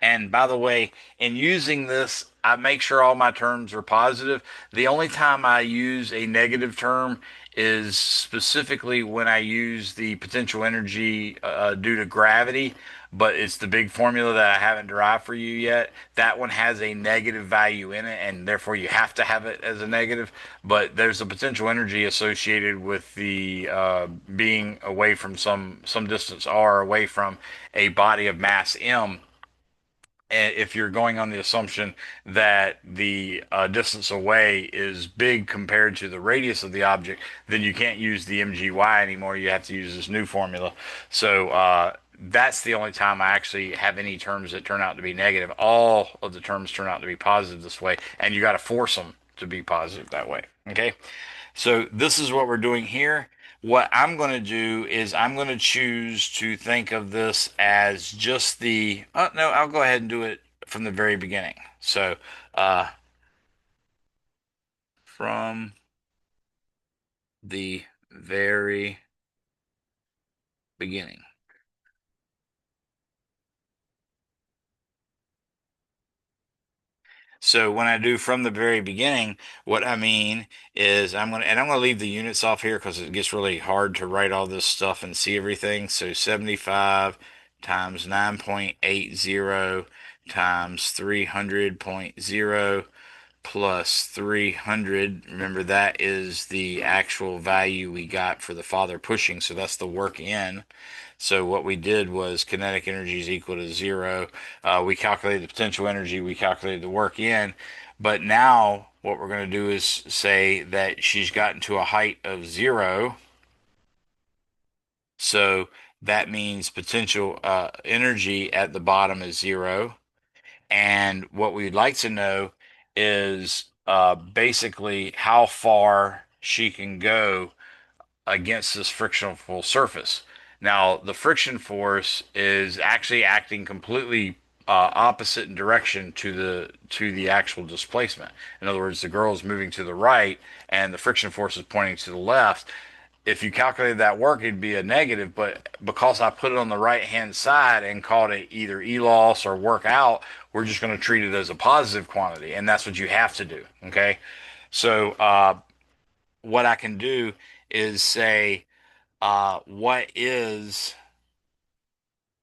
And by the way, in using this, I make sure all my terms are positive. The only time I use a negative term is specifically when I use the potential energy due to gravity, but it's the big formula that I haven't derived for you yet. That one has a negative value in it, and therefore you have to have it as a negative. But there's a potential energy associated with the being away from some distance r away from a body of mass m, if you're going on the assumption that the distance away is big compared to the radius of the object, then you can't use the mgy anymore. You have to use this new formula. So that's the only time I actually have any terms that turn out to be negative. All of the terms turn out to be positive this way, and you got to force them to be positive that way. Okay. So this is what we're doing here. What I'm going to do is I'm going to choose to think of this as just the, oh no, I'll go ahead and do it from the very beginning. So, uh, from the very beginning. So when I do from the very beginning, what I mean is I'm gonna leave the units off here because it gets really hard to write all this stuff and see everything. So 75 times 9.80 times 300.0 plus 300. Remember, that is the actual value we got for the father pushing. So that's the work in. So what we did was kinetic energy is equal to zero. We calculated the potential energy, we calculated the work in. But now what we're going to do is say that she's gotten to a height of zero. So that means potential energy at the bottom is zero. And what we'd like to know is basically how far she can go against this frictional surface. Now, the friction force is actually acting completely opposite in direction to the actual displacement. In other words, the girl is moving to the right, and the friction force is pointing to the left. If you calculated that work, it'd be a negative, but because I put it on the right hand side and called it either E loss or work out, we're just going to treat it as a positive quantity, and that's what you have to do. Okay, so what I can do is say what is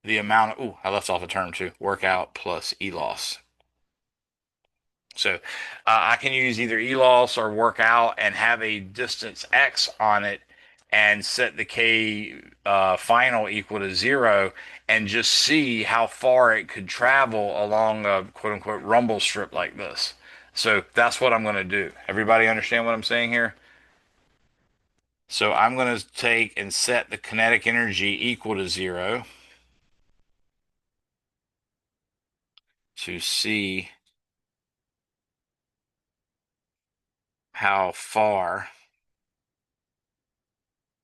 the amount of, oh, I left off a term too, workout plus ELOS. So I can use either ELOS or workout and have a distance X on it and set the K final equal to zero and just see how far it could travel along a quote unquote rumble strip like this. So that's what I'm going to do. Everybody understand what I'm saying here? So I'm going to take and set the kinetic energy equal to zero to see how far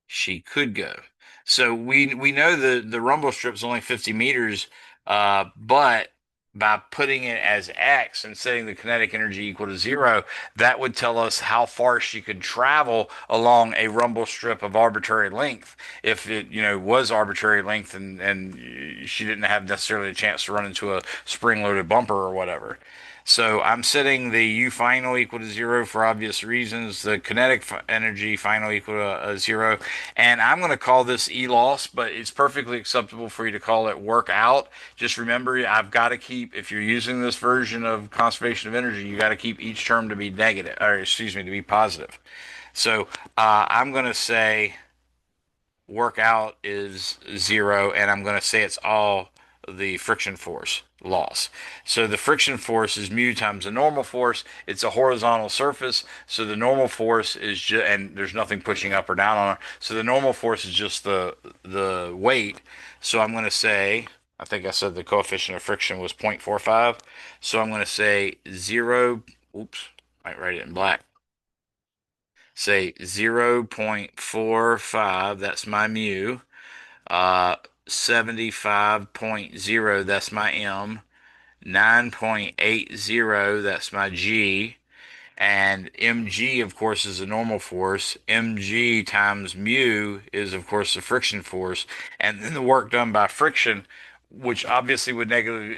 she could go. So we know the rumble strip's only 50 meters, but by putting it as X and setting the kinetic energy equal to zero, that would tell us how far she could travel along a rumble strip of arbitrary length. If it, was arbitrary length and she didn't have necessarily a chance to run into a spring-loaded bumper or whatever. So I'm setting the U final equal to zero for obvious reasons, the kinetic energy final equal to zero, and I'm going to call this E loss, but it's perfectly acceptable for you to call it work out. Just remember, I've got to keep, if you're using this version of conservation of energy, you got to keep each term to be negative, or excuse me, to be positive. So I'm going to say work out is zero, and I'm going to say it's all the friction force loss. So the friction force is mu times the normal force. It's a horizontal surface, so the normal force is just, and there's nothing pushing up or down on it. So the normal force is just the weight. So I'm going to say, I think I said the coefficient of friction was 0.45. So I'm going to say 0, oops, might write it in black. Say 0.45, that's my mu. Uh, 75.0, that's my M. 9.80, that's my G. And mg, of course, is a normal force. Mg times mu is, of course, the friction force. And then the work done by friction, which obviously would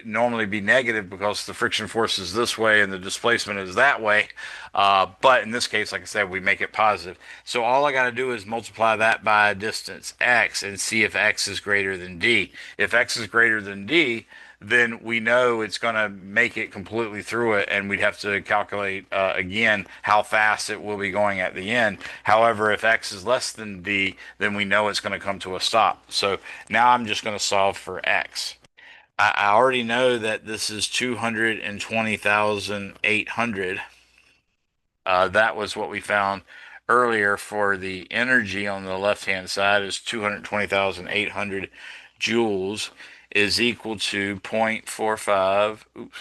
normally be negative because the friction force is this way and the displacement is that way. But in this case, like I said, we make it positive. So all I got to do is multiply that by a distance x and see if x is greater than d. If x is greater than d, then we know it's going to make it completely through it, and we'd have to calculate again how fast it will be going at the end. However, if x is less than d, then we know it's going to come to a stop. So now I'm just going to solve for x. I already know that this is 220,800. That was what we found earlier for the energy on the left-hand side is 220,800 joules is equal to 0.45, oops,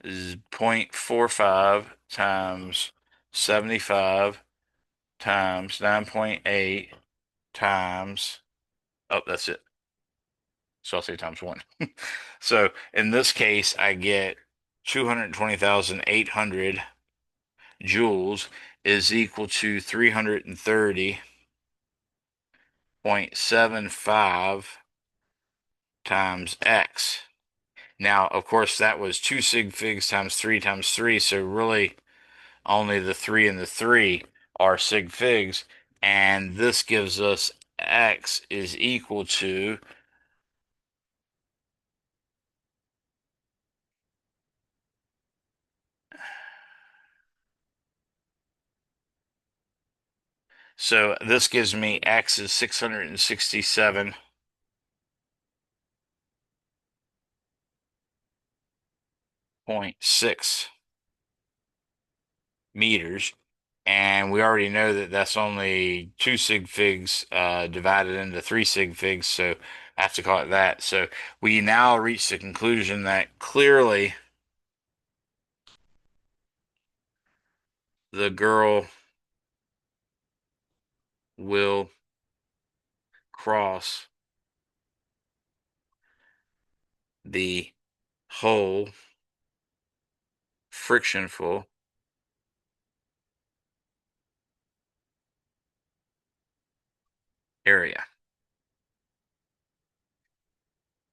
is 0.45 times 75 times 9.8 times, oh, that's it. So I'll say times 1. So in this case, I get 220,800 joules is equal to 330.75 times x. Now, of course, that was 2 sig figs times 3, so really only the 3 and the 3 are sig figs, and this gives us x is equal to, so this gives me x is 667.6 meters. And we already know that that's only 2 sig figs divided into 3 sig figs, so I have to call it that. So we now reach the conclusion that clearly the girl will cross the whole frictionful area.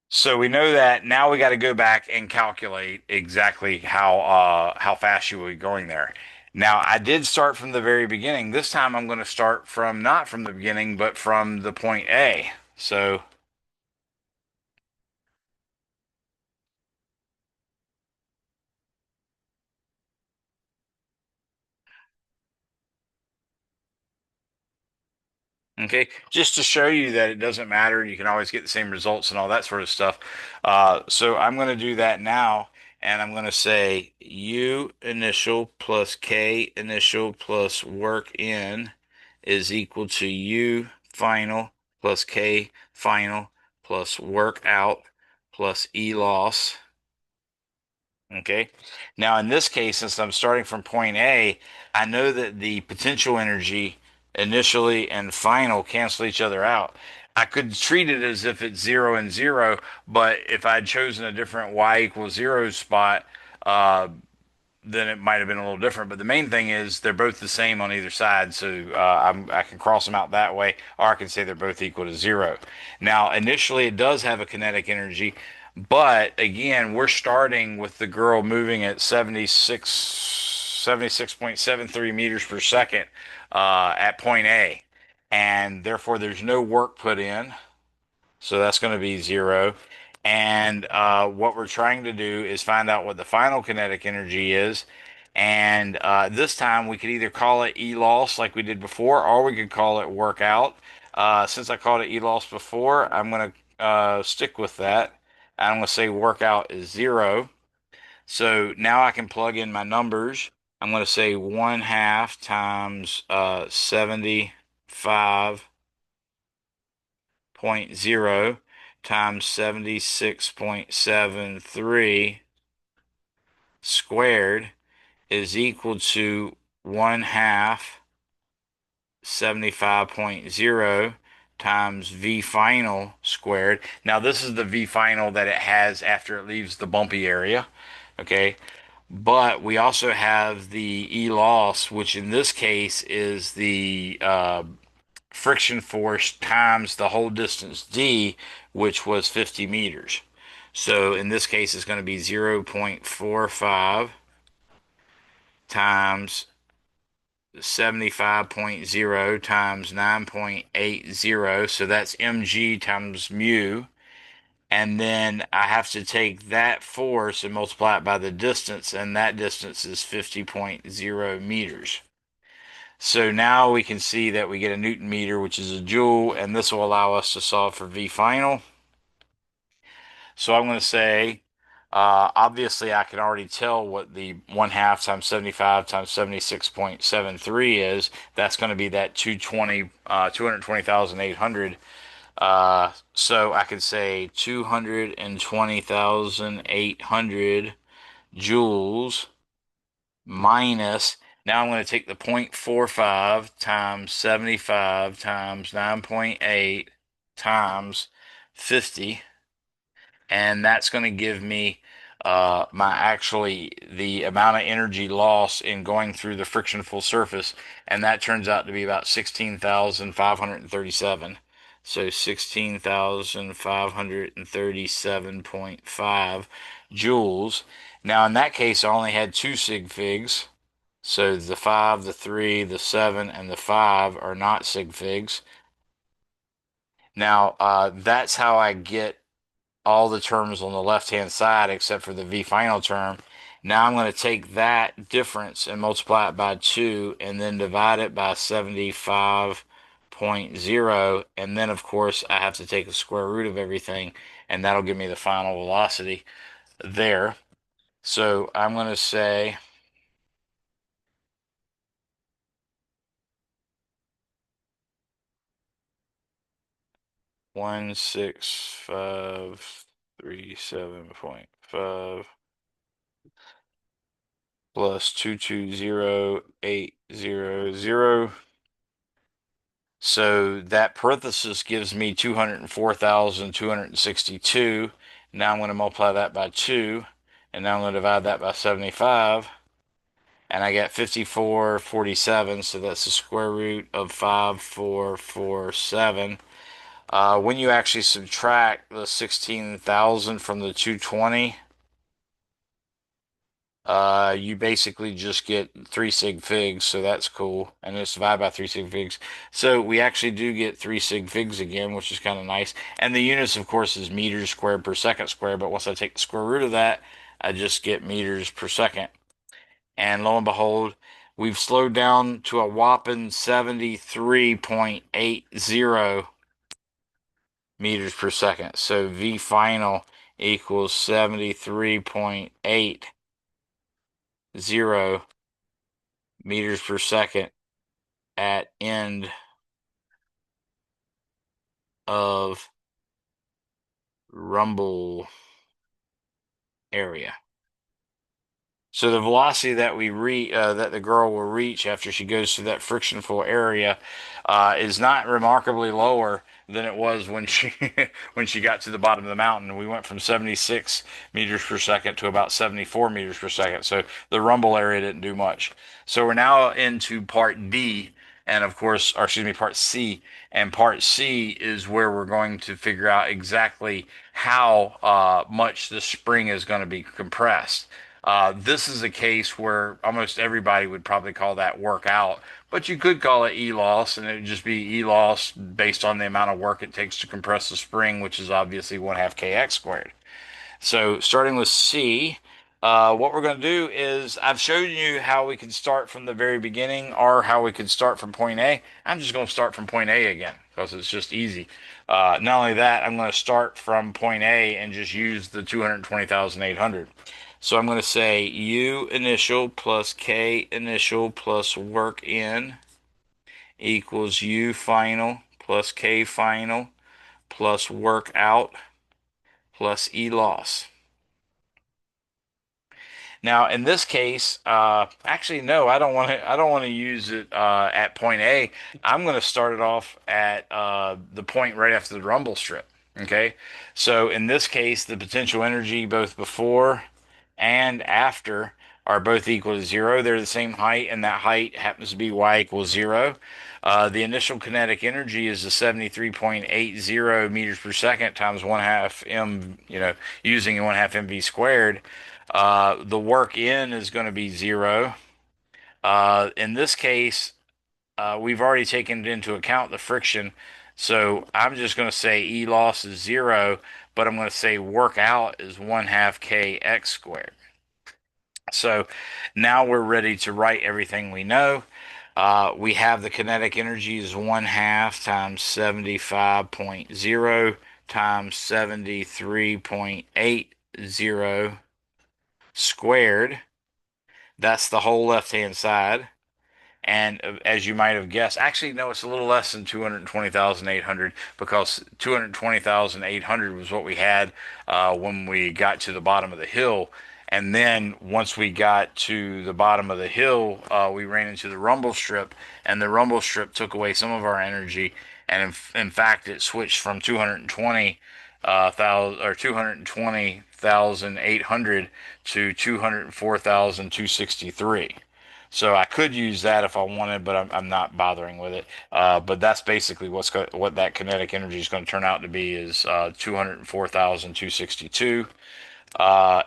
So we know that now we got to go back and calculate exactly how fast you will be going there. Now I did start from the very beginning. This time I'm going to start from not from the beginning, but from the point A. So okay, just to show you that it doesn't matter, you can always get the same results and all that sort of stuff. So I'm going to do that now, and I'm going to say U initial plus K initial plus work in is equal to U final plus K final plus work out plus E loss. Okay. Now, in this case, since I'm starting from point A, I know that the potential energy initially and final cancel each other out. I could treat it as if it's 0 and 0, but if I'd chosen a different y equals 0 spot, uh, then it might have been a little different. But the main thing is they're both the same on either side, so I can cross them out that way, or I can say they're both equal to 0. Now, initially, it does have a kinetic energy, but again, we're starting with the girl moving at 76.73 meters per second at point A, and therefore there's no work put in. So that's going to be 0. And what we're trying to do is find out what the final kinetic energy is. And this time we could either call it E loss like we did before, or we could call it work out. Since I called it ELOS before, I'm going to stick with that. I'm going to say workout is 0. So now I can plug in my numbers. I'm going to say 1/2 times 75.0 times 76.73 squared is equal to 1/2 75.0 times V final squared. Now, this is the V final that it has after it leaves the bumpy area. Okay. But we also have the E loss, which in this case is the friction force times the whole distance D, which was 50 meters. So in this case, it's going to be 0.45 times 75.0 times 9.80. So that's mg times mu. And then I have to take that force and multiply it by the distance, and that distance is 50.0 meters. So now we can see that we get a Newton meter, which is a joule, and this will allow us to solve for V final. So I'm going to say, obviously, I can already tell what the 1/2 times 75 times 76.73 is. That's going to be that 220,800. So I could say 220,800 joules minus. Now I'm going to take the 0.45 times 75 times 9.8 times 50, and that's going to give me my actually the amount of energy loss in going through the frictionful surface, and that turns out to be about 16,537. So 16,537.5 joules. Now in that case, I only had two sig figs. So the 5, the 3, the 7, and the 5 are not sig figs. Now, that's how I get all the terms on the left-hand side except for the V final term. Now I'm going to take that difference and multiply it by 2 and then divide it by 75.0. And then, of course, I have to take the square root of everything, and that'll give me the final velocity there. So I'm going to say 16537.5 plus 220,800. So that parenthesis gives me 204,262. Now I'm going to multiply that by 2, and now I'm going to divide that by 75, and I get 5447, so that's the square root of 5447. When you actually subtract the 16,000 from the 220, you basically just get 3 sig figs, so that's cool. And it's divided by 3 sig figs. So we actually do get 3 sig figs again, which is kind of nice. And the units, of course, is meters squared per second squared, but once I take the square root of that, I just get meters per second. And lo and behold, we've slowed down to a whopping 73.80 meters per second. So V final equals 73.80 meters per second at end of rumble area. So the velocity that that the girl will reach after she goes through that frictionful area is not remarkably lower than it was when she when she got to the bottom of the mountain. We went from 76 meters per second to about 74 meters per second. So the rumble area didn't do much. So we're now into part D, and of course, or excuse me, part C. And part C is where we're going to figure out exactly how much the spring is going to be compressed. This is a case where almost everybody would probably call that work out, but you could call it E-loss, and it would just be E-loss based on the amount of work it takes to compress the spring, which is obviously 1/2 kx squared. So starting with C, What we're going to do is I've shown you how we can start from the very beginning or how we could start from point A. I'm just going to start from point A again because it's just easy. Not only that, I'm going to start from point A and just use the 220,800. So I'm going to say U initial plus K initial plus work in equals U final plus K final plus work out plus E loss. Now, in this case, actually, no, I don't want to. I don't want to use it at point A. I'm going to start it off at the point right after the rumble strip. Okay, so in this case, the potential energy both before and after are both equal to zero. They're the same height, and that height happens to be y equals zero. The initial kinetic energy is the 73.80 meters per second times one half m, using one half mv squared. The work in is going to be zero. In this case, we've already taken into account the friction. So I'm just going to say E loss is zero, but I'm going to say work out is one half kx squared. So now we're ready to write everything we know. We have the kinetic energy is one half times 75.0 times 73.80 squared. That's the whole left-hand side. And as you might have guessed, actually, no, it's a little less than 220,800 because 220,800 was what we had when we got to the bottom of the hill. And then once we got to the bottom of the hill, we ran into the rumble strip, and the rumble strip took away some of our energy. And in fact, it switched from 220,800 to 204,263. So I could use that if I wanted, but I'm not bothering with it. But that's basically what that kinetic energy is going to turn out to be is 204,262.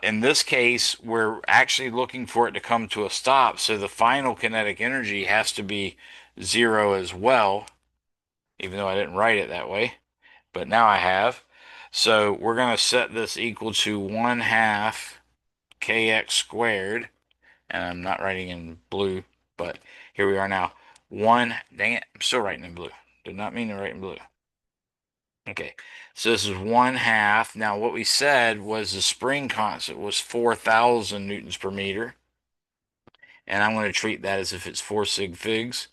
In this case, we're actually looking for it to come to a stop, so the final kinetic energy has to be zero as well, even though I didn't write it that way, but now I have. So we're going to set this equal to one half kx squared, and I'm not writing in blue, but here we are now. Dang it, I'm still writing in blue. Did not mean to write in blue. Okay, so this is one half. Now, what we said was the spring constant was 4,000 newtons per meter, and I'm going to treat that as if it's 4 sig figs.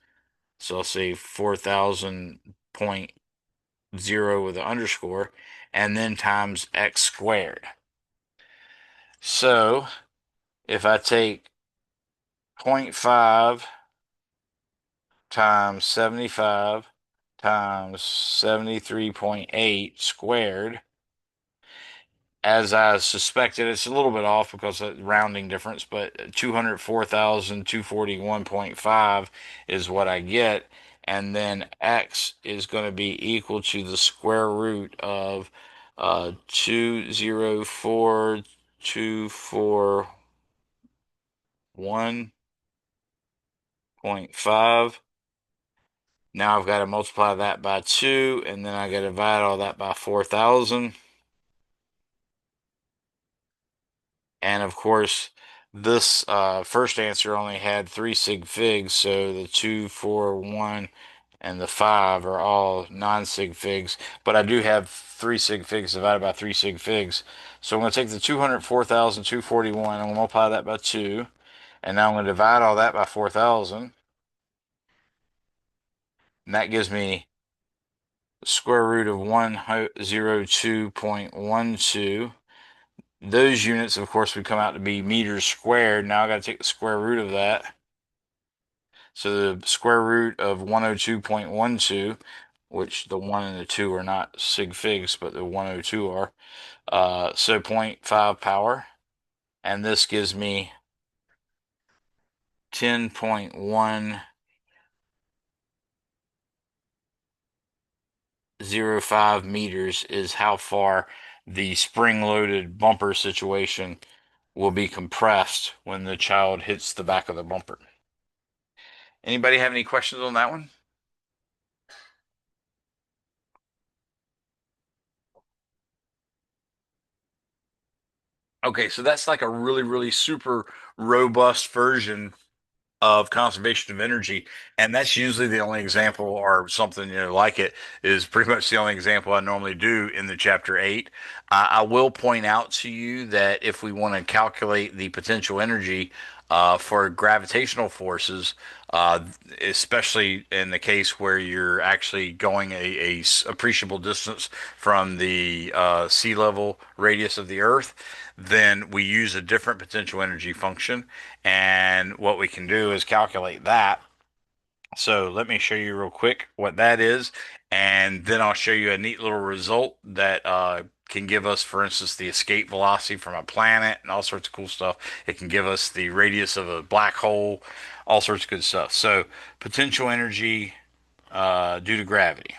So I'll say 4,000.0 with an underscore, and then times x squared. So if I take 0.5 times 75 times 73.8 squared. As I suspected, it's a little bit off because of rounding difference, but 204,241.5 is what I get. And then x is going to be equal to the square root of 204,241.5. Now I've got to multiply that by 2, and then I got to divide all that by 4,000. And of course, this first answer only had 3 sig figs, so the 2, 4, 1, and the 5 are all non-sig figs. But I do have 3 sig figs divided by 3 sig figs. So I'm going to take the 204,241 and we'll multiply that by 2. And now I'm going to divide all that by 4,000. And that gives me the square root of 102.12. Those units, of course, would come out to be meters squared. Now I got to take the square root of that. So the square root of 102.12, which the 1 and the 2 are not sig figs, but the 102 are. So 0.5 power. And this gives me 10.105 meters is how far the spring-loaded bumper situation will be compressed when the child hits the back of the bumper. Anybody have any questions on that one? Okay, so that's like a really, really super robust version of conservation of energy, and that's usually the only example or something like it is pretty much the only example I normally do in the chapter 8. I will point out to you that if we want to calculate the potential energy for gravitational forces, uh, especially in the case where you're actually going a appreciable distance from the sea level radius of the Earth, then we use a different potential energy function. And what we can do is calculate that. So let me show you real quick what that is, and then I'll show you a neat little result that can give us, for instance, the escape velocity from a planet and all sorts of cool stuff. It can give us the radius of a black hole, all sorts of good stuff. So potential energy due to gravity.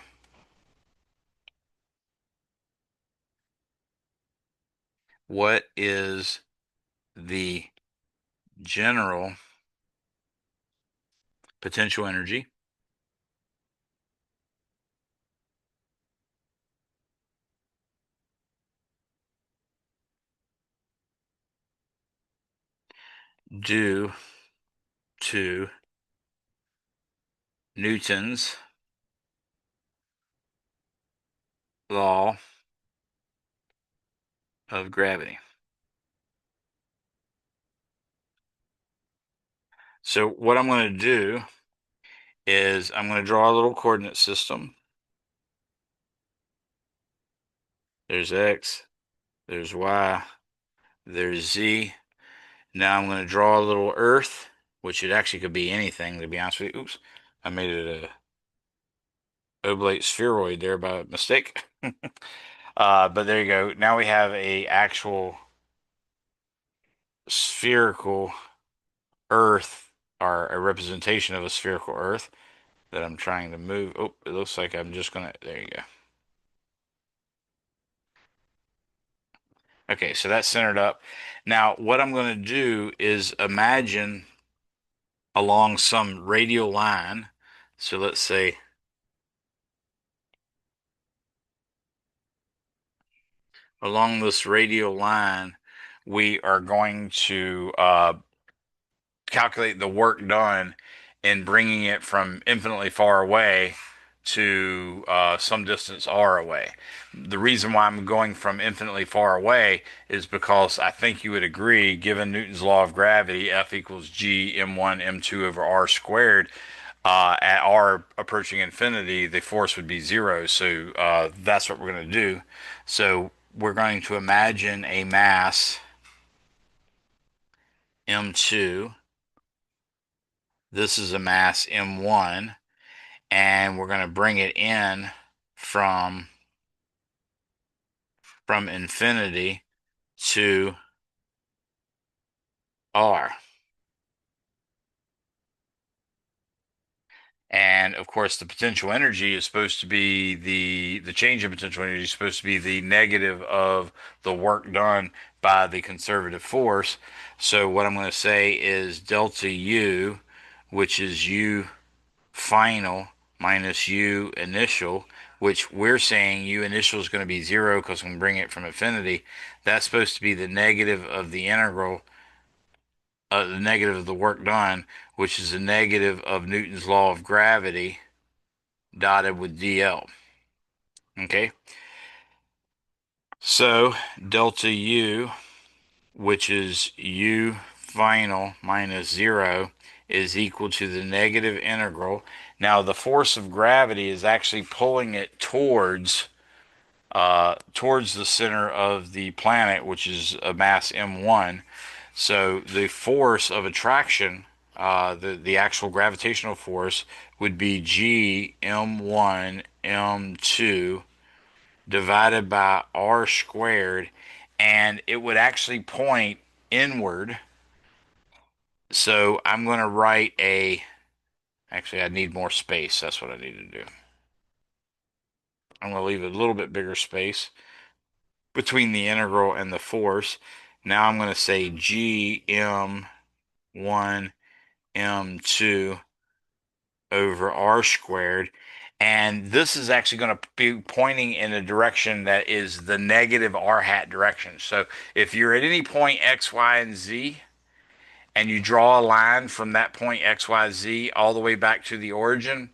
What is the general potential energy due to Newton's law of gravity? So what I'm going to do is I'm going to draw a little coordinate system. There's X, there's Y, there's Z. Now I'm going to draw a little Earth, which it actually could be anything, to be honest with you. Oops, I made it a oblate spheroid there by mistake. But there you go. Now we have a actual spherical Earth, or a representation of a spherical Earth that I'm trying to move. Oh, it looks like I'm just gonna, there you go. Okay, so that's centered up. Now, what I'm going to do is imagine along some radial line. So let's say along this radial line, we are going to calculate the work done in bringing it from infinitely far away to some distance r away. The reason why I'm going from infinitely far away is because I think you would agree, given Newton's law of gravity, F equals g m1 m2 over r squared. At r approaching infinity, the force would be zero. So that's what we're going to do. So we're going to imagine a mass m2. This is a mass m1, and we're going to bring it in from infinity to r. And of course, the potential energy is supposed to be the change in potential energy is supposed to be the negative of the work done by the conservative force. So what I'm going to say is delta U, which is U final minus U initial, which we're saying U initial is going to be zero because we can bring it from infinity. That's supposed to be the negative of the integral, the negative of the work done, which is the negative of Newton's law of gravity dotted with dl. Okay, so delta U, which is U final minus zero, is equal to the negative integral. Now the force of gravity is actually pulling it towards the center of the planet, which is a mass m1. So the force of attraction, the actual gravitational force, would be g m1 m2 divided by r squared, and it would actually point inward. So I'm going to write actually, I need more space. That's what I need to do. I'm going to leave a little bit bigger space between the integral and the force. Now I'm going to say g m1 m2 over r squared. And this is actually going to be pointing in a direction that is the negative r hat direction. So if you're at any point x, y, and z, and you draw a line from that point x, y, z all the way back to the origin,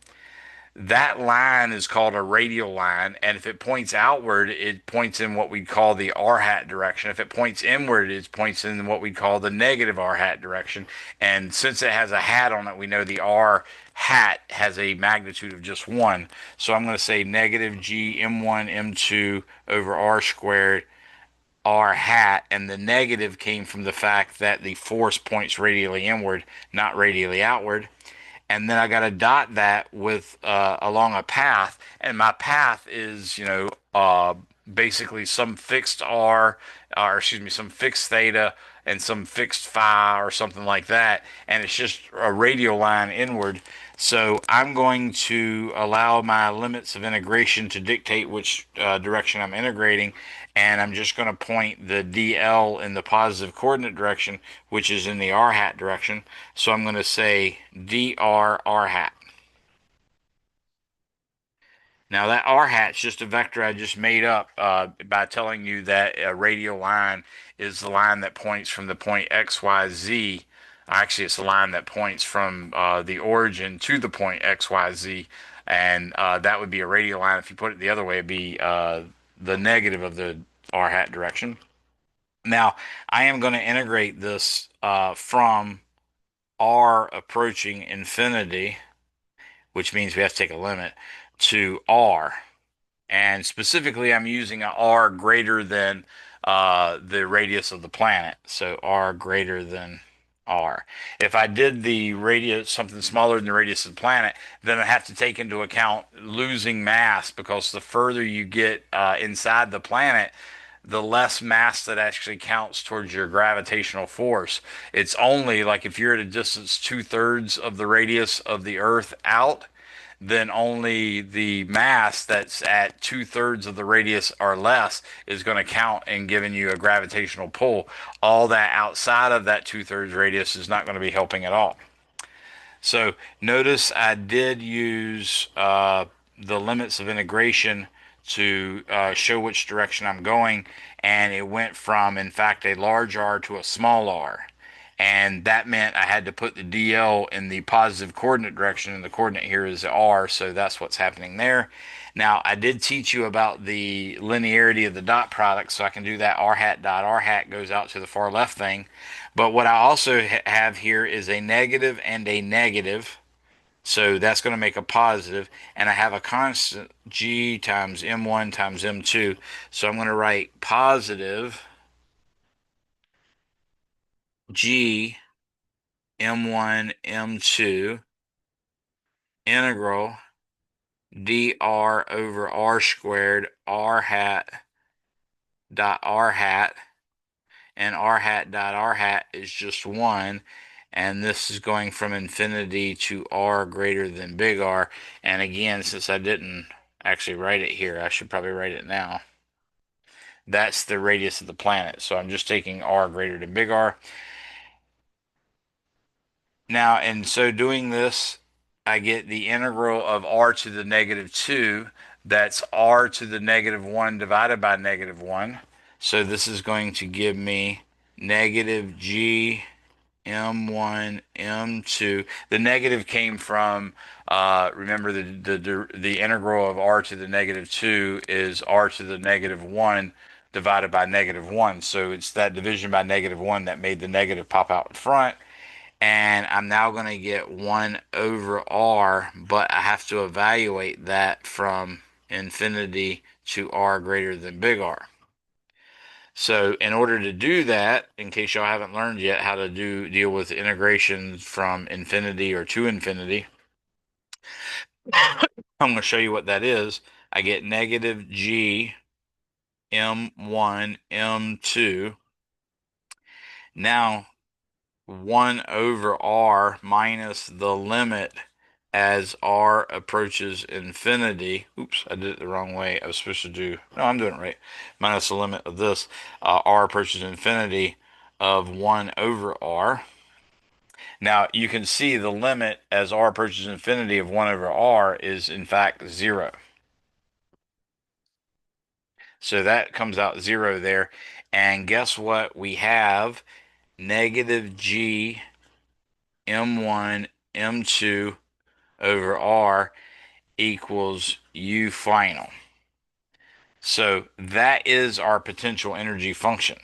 that line is called a radial line. And if it points outward, it points in what we call the r hat direction. If it points inward, it points in what we call the negative r hat direction. And since it has a hat on it, we know the r hat has a magnitude of just one. So I'm going to say negative g m1 m2 over r squared r hat, and the negative came from the fact that the force points radially inward, not radially outward. And then I got to dot that with along a path, and my path is, basically some fixed r, or excuse me, some fixed theta and some fixed phi or something like that, and it's just a radial line inward. So I'm going to allow my limits of integration to dictate which direction I'm integrating, and I'm just going to point the dl in the positive coordinate direction, which is in the r hat direction. So I'm going to say dr r hat. Now that r hat's just a vector I just made up by telling you that a radial line is the line that points from the point x, y, z. Actually, it's the line that points from the origin to the point x, y, z, and that would be a radial line. If you put it the other way, it'd be the negative of the r hat direction. Now, I am going to integrate this from r approaching infinity, which means we have to take a limit, to r. And specifically, I'm using a r greater than the radius of the planet. So r greater than r. If I did the radius something smaller than the radius of the planet, then I have to take into account losing mass, because the further you get inside the planet, the less mass that actually counts towards your gravitational force. It's only like if you're at a distance two-thirds of the radius of the Earth out, then only the mass that's at two-thirds of the radius or less is going to count in giving you a gravitational pull. All that outside of that two-thirds radius is not going to be helping at all. So notice I did use the limits of integration to show which direction I'm going, and it went from, in fact, a large R to a small r. And that meant I had to put the DL in the positive coordinate direction, and the coordinate here is R, so that's what's happening there. Now, I did teach you about the linearity of the dot product, so I can do that r hat dot r hat goes out to the far left thing. But what I also have here is a negative and a negative. So that's going to make a positive, and I have a constant g times m1 times m2. So I'm going to write positive g m1 m2 integral dr over r squared r hat dot r hat, and r hat dot r hat is just 1, and this is going from infinity to r greater than big R. And again, since I didn't actually write it here, I should probably write it now. That's the radius of the planet, so I'm just taking r greater than big R. Now, and so doing this, I get the integral of r to the negative 2. That's r to the negative 1 divided by negative 1. So this is going to give me negative g m1 m2. The negative came from, remember, the integral of r to the negative 2 is r to the negative 1 divided by negative 1. So it's that division by negative 1 that made the negative pop out in front. And I'm now going to get 1 over r, but I have to evaluate that from infinity to r greater than big R. So in order to do that, in case y'all haven't learned yet how to deal with integration from infinity or to infinity, I'm going to show you what that is. I get negative g m1 m2. Now 1 over r minus the limit as r approaches infinity. Oops, I did it the wrong way. I was supposed to do, no, I'm doing it right. Minus the limit of this, r approaches infinity of 1 over r. Now you can see the limit as r approaches infinity of 1 over r is in fact 0. So that comes out 0 there. And guess what? We have negative g m1 m2 over r equals u final. So that is our potential energy function.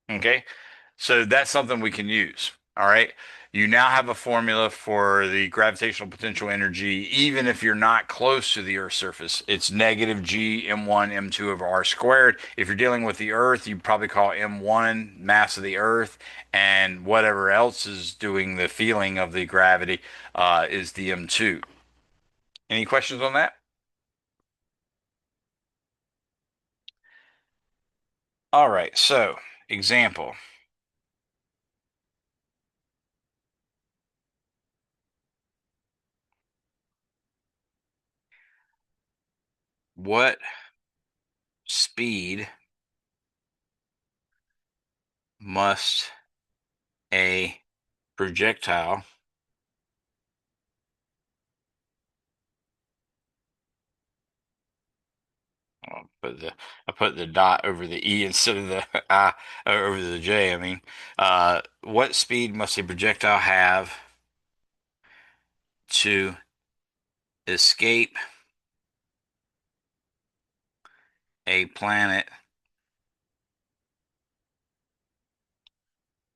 Okay. So that's something we can use. All right. You now have a formula for the gravitational potential energy, even if you're not close to the Earth's surface. It's negative G m1 m2 over r squared. If you're dealing with the Earth, you probably call m1 mass of the Earth, and whatever else is doing the feeling of the gravity is the m2. Any questions on that? All right. So, example. What speed must a projectile put the I put the dot over the E instead of the I or over the J, I mean. What speed must a projectile have to escape a planet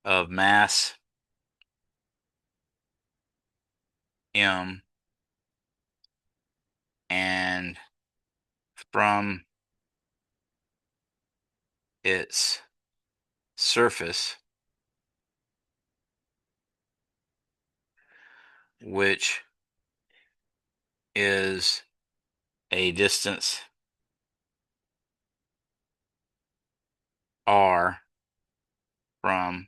of mass m and from its surface, which is a distance r from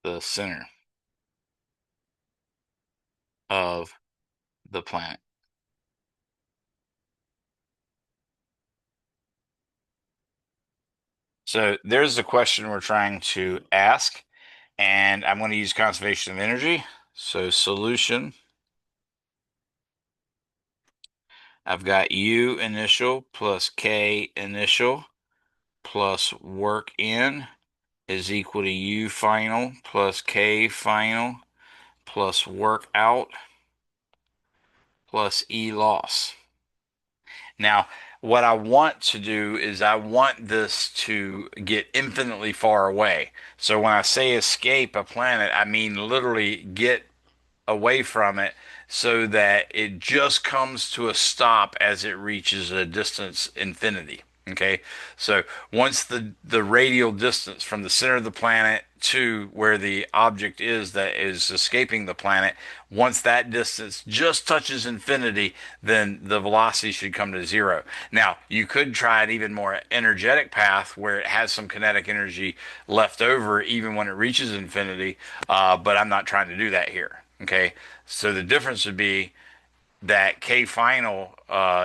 the center of the planet? So there's the question we're trying to ask, and I'm going to use conservation of energy. So solution, I've got U initial plus K initial plus work in is equal to U final plus K final plus work out plus E loss. Now, what I want to do is I want this to get infinitely far away. So when I say escape a planet, I mean literally get away from it so that it just comes to a stop as it reaches a distance infinity. Okay, so once the radial distance from the center of the planet to where the object is that is escaping the planet, once that distance just touches infinity, then the velocity should come to zero. Now, you could try an even more energetic path where it has some kinetic energy left over even when it reaches infinity, but I'm not trying to do that here. Okay, so the difference would be that K final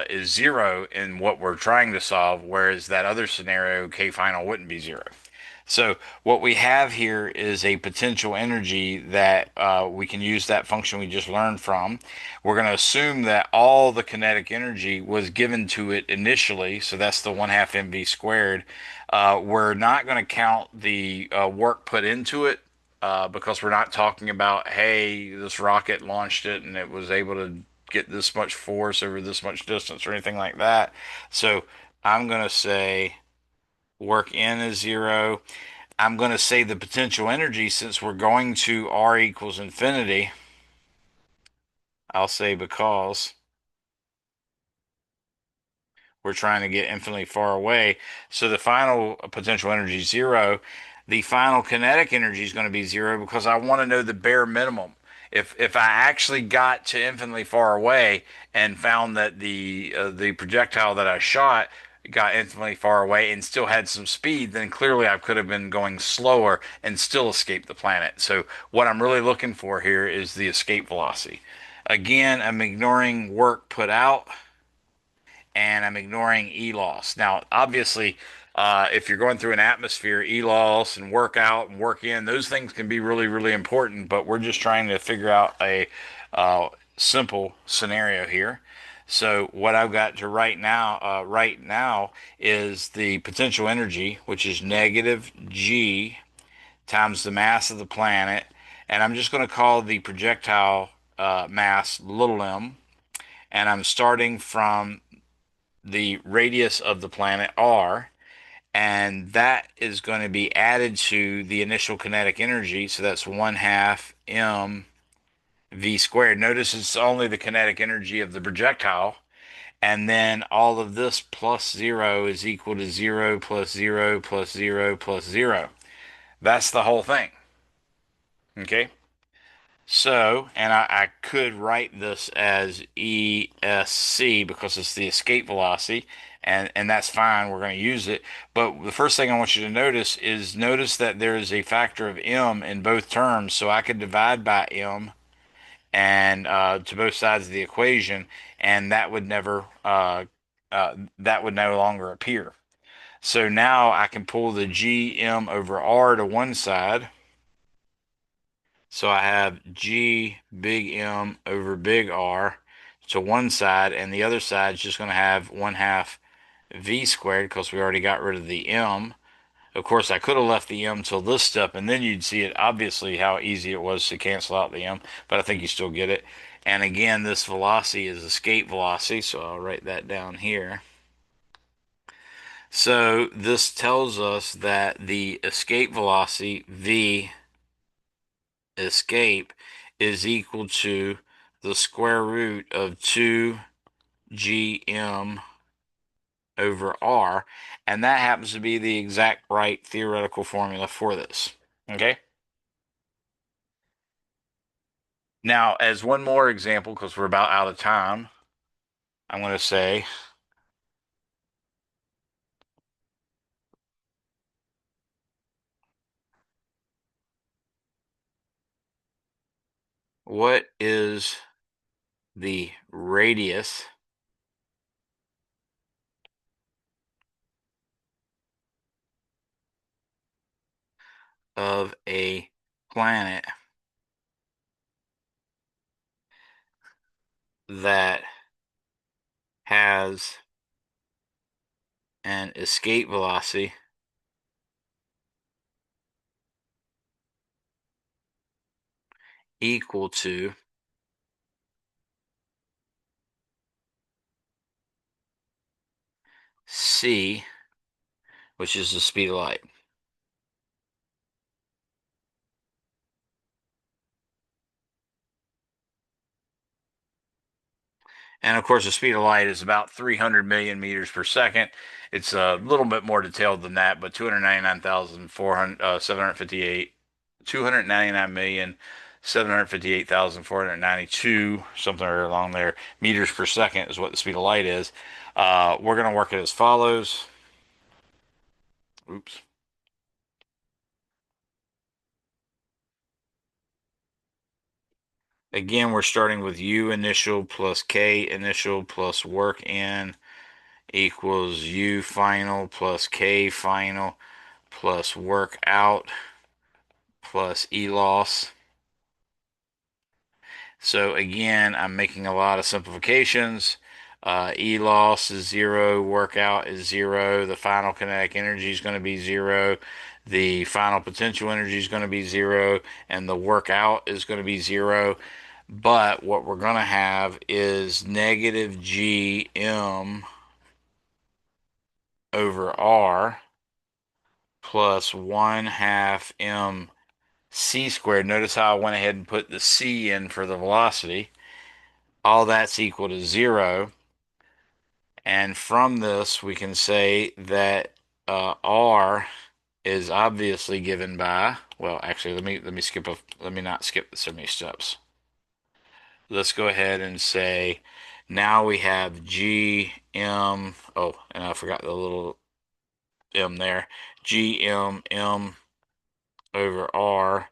is zero in what we're trying to solve, whereas that other scenario, K final wouldn't be zero. So what we have here is a potential energy that we can use that function we just learned from. We're going to assume that all the kinetic energy was given to it initially, so that's the 1/2 mv squared. We're not going to count the work put into it because we're not talking about, hey, this rocket launched it and it was able to get this much force over this much distance or anything like that. So I'm going to say work in is zero. I'm going to say the potential energy, since we're going to R equals infinity, I'll say because we're trying to get infinitely far away. So the final potential energy is zero. The final kinetic energy is going to be zero because I want to know the bare minimum. If I actually got to infinitely far away and found that the projectile that I shot got infinitely far away and still had some speed, then clearly I could have been going slower and still escaped the planet. So what I'm really looking for here is the escape velocity. Again, I'm ignoring work put out and I'm ignoring E loss. Now, obviously, if you're going through an atmosphere, E loss and work out and work in, those things can be really, really important. But we're just trying to figure out a simple scenario here. So what I've got to right now is the potential energy, which is negative G times the mass of the planet, and I'm just going to call the projectile mass little m, and I'm starting from the radius of the planet r, and that is going to be added to the initial kinetic energy. So that's 1/2 m v squared. Notice it's only the kinetic energy of the projectile. And then all of this plus zero is equal to 0 plus 0 plus 0 plus 0. That's the whole thing. Okay. So, and I could write this as ESC because it's the escape velocity, and that's fine. We're going to use it. But the first thing I want you to notice that there is a factor of m in both terms. So I could divide by m and to both sides of the equation, and that would no longer appear. So now I can pull the gm over r to one side. So I have G big M over big R to one side, and the other side is just going to have 1/2 V squared because we already got rid of the M. Of course, I could have left the M till this step, and then you'd see it obviously how easy it was to cancel out the M, but I think you still get it. And again, this velocity is escape velocity, so I'll write that down here. So this tells us that the escape velocity, V escape, is equal to the square root of 2gm over r, and that happens to be the exact right theoretical formula for this. Okay? Now, as one more example, because we're about out of time, I'm going to say, what is the radius of a planet that has an escape velocity equal to c, which is the speed of light? And of course, the speed of light is about 300 million meters per second. It's a little bit more detailed than that, but 299,758, 299,758,492, something along there, meters per second is what the speed of light is. We're going to work it as follows. Oops. Again, we're starting with U initial plus K initial plus work in equals U final plus K final plus work out plus E loss. So again, I'm making a lot of simplifications. E loss is 0, workout is 0, the final kinetic energy is going to be 0, the final potential energy is going to be 0, and the workout is going to be 0. But what we're going to have is negative Gm over R plus 1/2 M c squared. Notice how I went ahead and put the c in for the velocity. All that's equal to 0. And from this, we can say that r is obviously given by, well, actually, let me not skip so many steps. Let's go ahead and say Now we have G M. Oh, and I forgot the little M there. G M M over R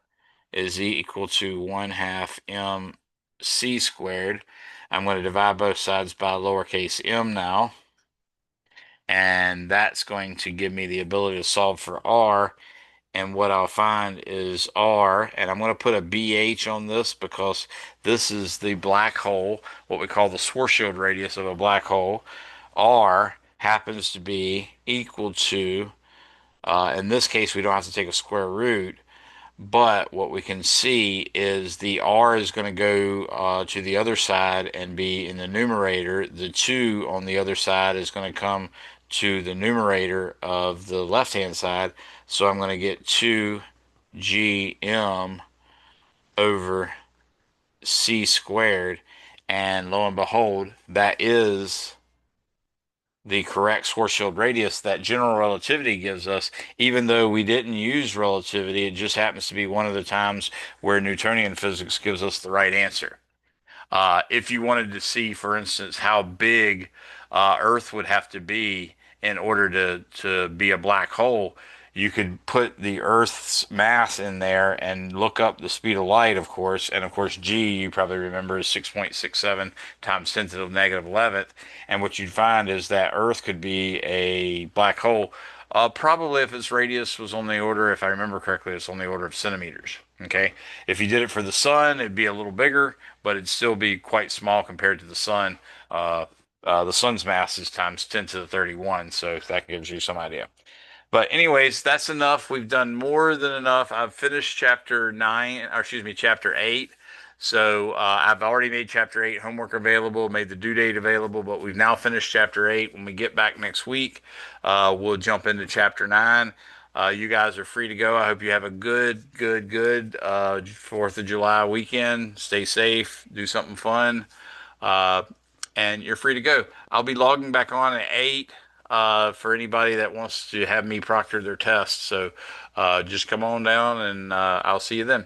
is equal to 1 half M C squared. I'm going to divide both sides by lowercase m now, and that's going to give me the ability to solve for R. And what I'll find is R, and I'm going to put a BH on this because this is the black hole, what we call the Schwarzschild radius of a black hole. R happens to be equal to, in this case, we don't have to take a square root, but what we can see is the R is going to go to the other side and be in the numerator. The 2 on the other side is going to come to the numerator of the left-hand side. So I'm going to get 2GM over C squared. And lo and behold, that is the correct Schwarzschild radius that general relativity gives us, even though we didn't use relativity. It just happens to be one of the times where Newtonian physics gives us the right answer. If you wanted to see, for instance, how big Earth would have to be in order to be a black hole, you could put the Earth's mass in there and look up the speed of light, of course. And of course, G, you probably remember, is 6.67 times 10 to the negative 11th. And what you'd find is that Earth could be a black hole. Probably if its radius was on the order, if I remember correctly, it's on the order of centimeters. Okay. If you did it for the sun, it'd be a little bigger, but it'd still be quite small compared to the sun. The sun's mass is times 10 to the 31, so that gives you some idea. But anyways, that's enough. We've done more than enough. I've finished chapter 9, or excuse me, chapter 8. So I've already made chapter 8 homework available, made the due date available, but we've now finished chapter 8. When we get back next week, we'll jump into chapter 9. You guys are free to go. I hope you have a good 4th of July weekend. Stay safe, do something fun. Uh, and you're free to go. I'll be logging back on at 8 for anybody that wants to have me proctor their tests. So just come on down and I'll see you then.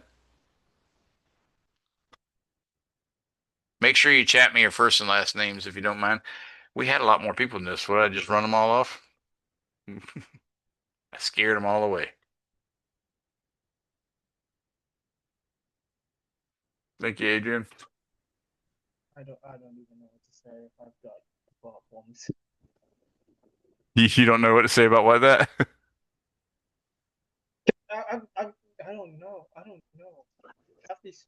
Make sure you chat me your first and last names if you don't mind. We had a lot more people in this. Would I just run them all off? I scared them all away. Thank you, Adrian. I don't even know what to say if I've got problems. You don't know what to say about what that? I don't know. I don't know. Half these,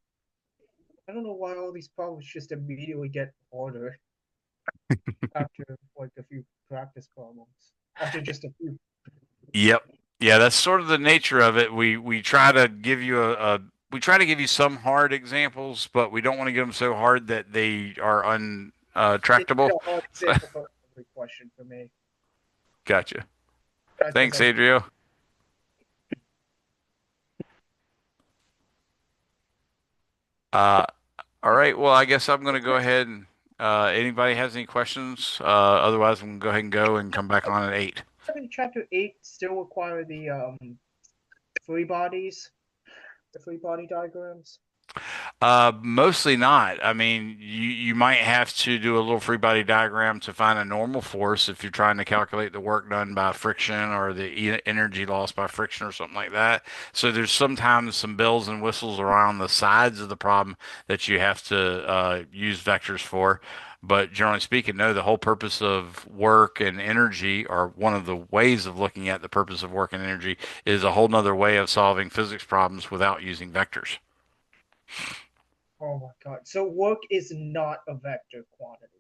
I don't know why all these problems just immediately get harder after like a few practice problems. After just a few. Yep. Yeah, that's sort of the nature of it. We try to give you a we try to give you some hard examples, but we don't want to give them so hard that they are It's a untractable. hard example for every question for me. Gotcha. That's because Thanks, I'm Adrio. Uh, all right. Well, I guess I'm going to go ahead and anybody has any questions? Otherwise, I'm going to go ahead and go and come back on at 8. having chapter 8 still require the free bodies, the free body diagrams. Mostly not. I mean, you might have to do a little free body diagram to find a normal force if you're trying to calculate the work done by friction or the energy lost by friction or something like that. So there's sometimes some bells and whistles around the sides of the problem that you have to use vectors for. But generally speaking, no, the whole purpose of work and energy, or one of the ways of looking at the purpose of work and energy, is a whole nother way of solving physics problems without using vectors. Oh my god. So work is not a vector quantity.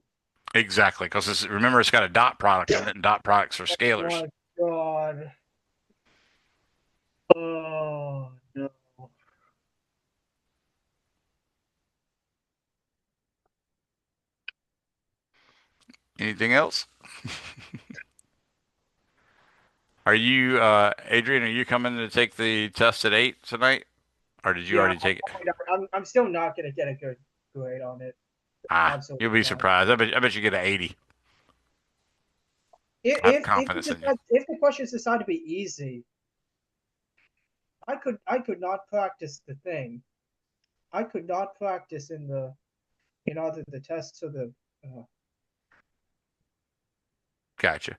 Exactly, because remember it's got a dot product in it, and dot products are Oh scalars. my god. Oh no. Anything else? Are you, Adrian? Are you coming to take the test at 8 tonight, or did you Yeah, already take it? I'm still not gonna get a good grade on it. You'll Absolutely be not. surprised. I bet you get an 80. If I have it confidence in you. decides, if the questions decide to be easy, I could not practice the thing. I could not practice in either the tests or the Uh, Gotcha.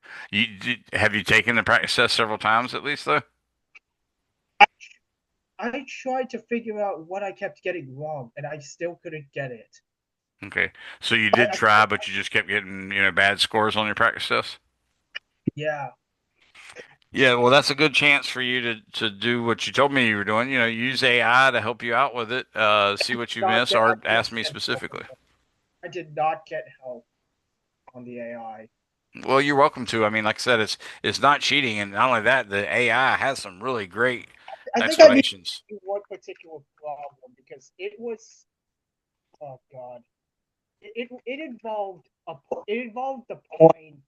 Have you taken the practice test several times at least though? I, I tried to figure out what I kept getting wrong, and I still couldn't get it. Okay. So you did I try, but you just kept getting, bad scores on your practice test? yeah, Yeah, well, that's a good chance for you to do what you told me you were doing. Use AI to help you out with it. See what you not miss, get. I or did ask me get help. specifically. I did not get help on the AI. Well, you're welcome to. I mean, like I said, it's not cheating, and not only that, the AI has some really great I think I need explanations. one particular problem because it was. Oh God, it involved it involved the plane.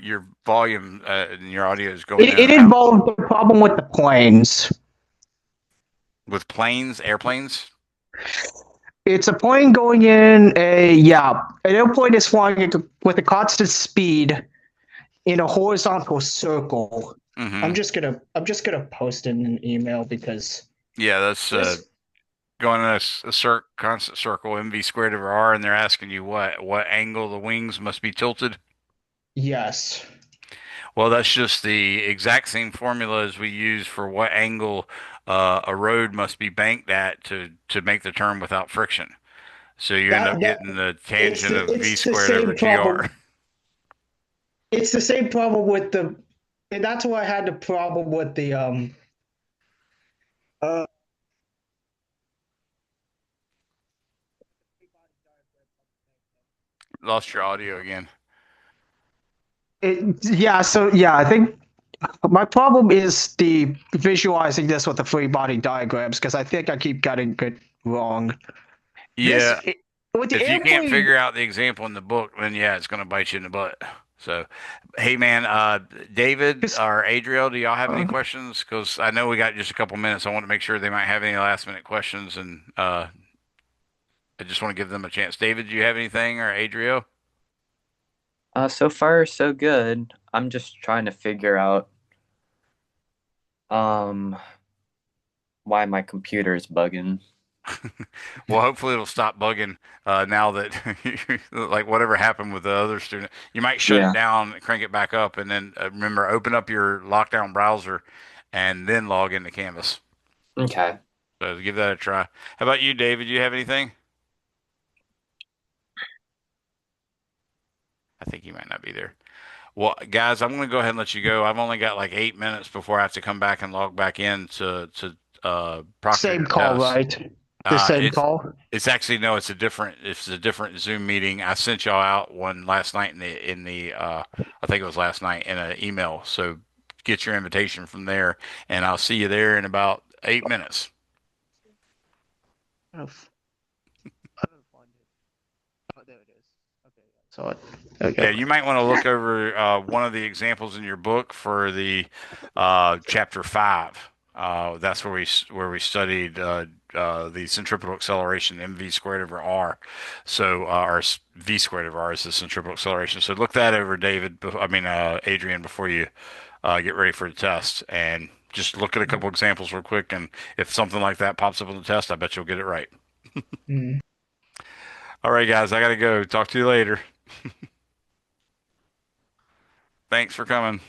Your volume and your audio is going in It and out. involved the problem with the planes. With planes, airplanes. It's a plane going in a yeah. An airplane is flying with a constant speed in a horizontal circle. Mm-hmm. I'm just gonna post in an email because Yeah, that's this going in a constant circle, mv squared over r, and they're asking you what angle the wings must be tilted. yes Well, that's just the exact same formula as we use for what angle a road must be banked at to make the turn without friction. So you end up that getting the tangent of v it's the squared over same gr. problem. It's the same problem with the and that's why I had the problem with the uh Lost your audio again. yeah, so yeah, I think my problem is the visualizing this with the free body diagrams because I think I keep getting it wrong. This Yeah, with the if you can't airplane. figure out the example in the book, then yeah, it's going to bite you in the butt. So, hey man, David Just, or Adriel, do y'all have any uh, questions? Because I know we got just a couple minutes. I want to make sure they might have any last minute questions, and I just want to give them a chance. David, do you have anything, or Adriel? So far so good. I'm just trying to figure out um why my computer is bugging. Well, hopefully it'll stop bugging now that like whatever happened with the other student. You might shut it Yeah. down, crank it back up, and then remember open up your lockdown browser and then log into Canvas. Okay. So give that a try. How about you, David? Do you have anything? I think he might not be there. Well, guys, I'm going to go ahead and let you go. I've only got like 8 minutes before I have to come back and log back in to proctor same your call, test. right? The Uh, same it's call. it's actually no, it's a different Zoom meeting. I sent y'all out one last night in the I think it was last night in an email. So get your invitation from there, and I'll see you there in about 8 minutes. I don't find it. Oh, there it is. Okay, I saw it. Okay. Yeah, you might want to look over one of the examples in your book for the chapter 5. That's where we studied the centripetal acceleration mv squared over r. So or v squared over r is the centripetal acceleration. So look that over, David. I mean Adrian, before you get ready for the test, and just look at a couple examples real quick. And if something like that pops up on the test, I bet you'll get it right. Mm. All right, guys, I gotta go. Talk to you later. Thanks for coming.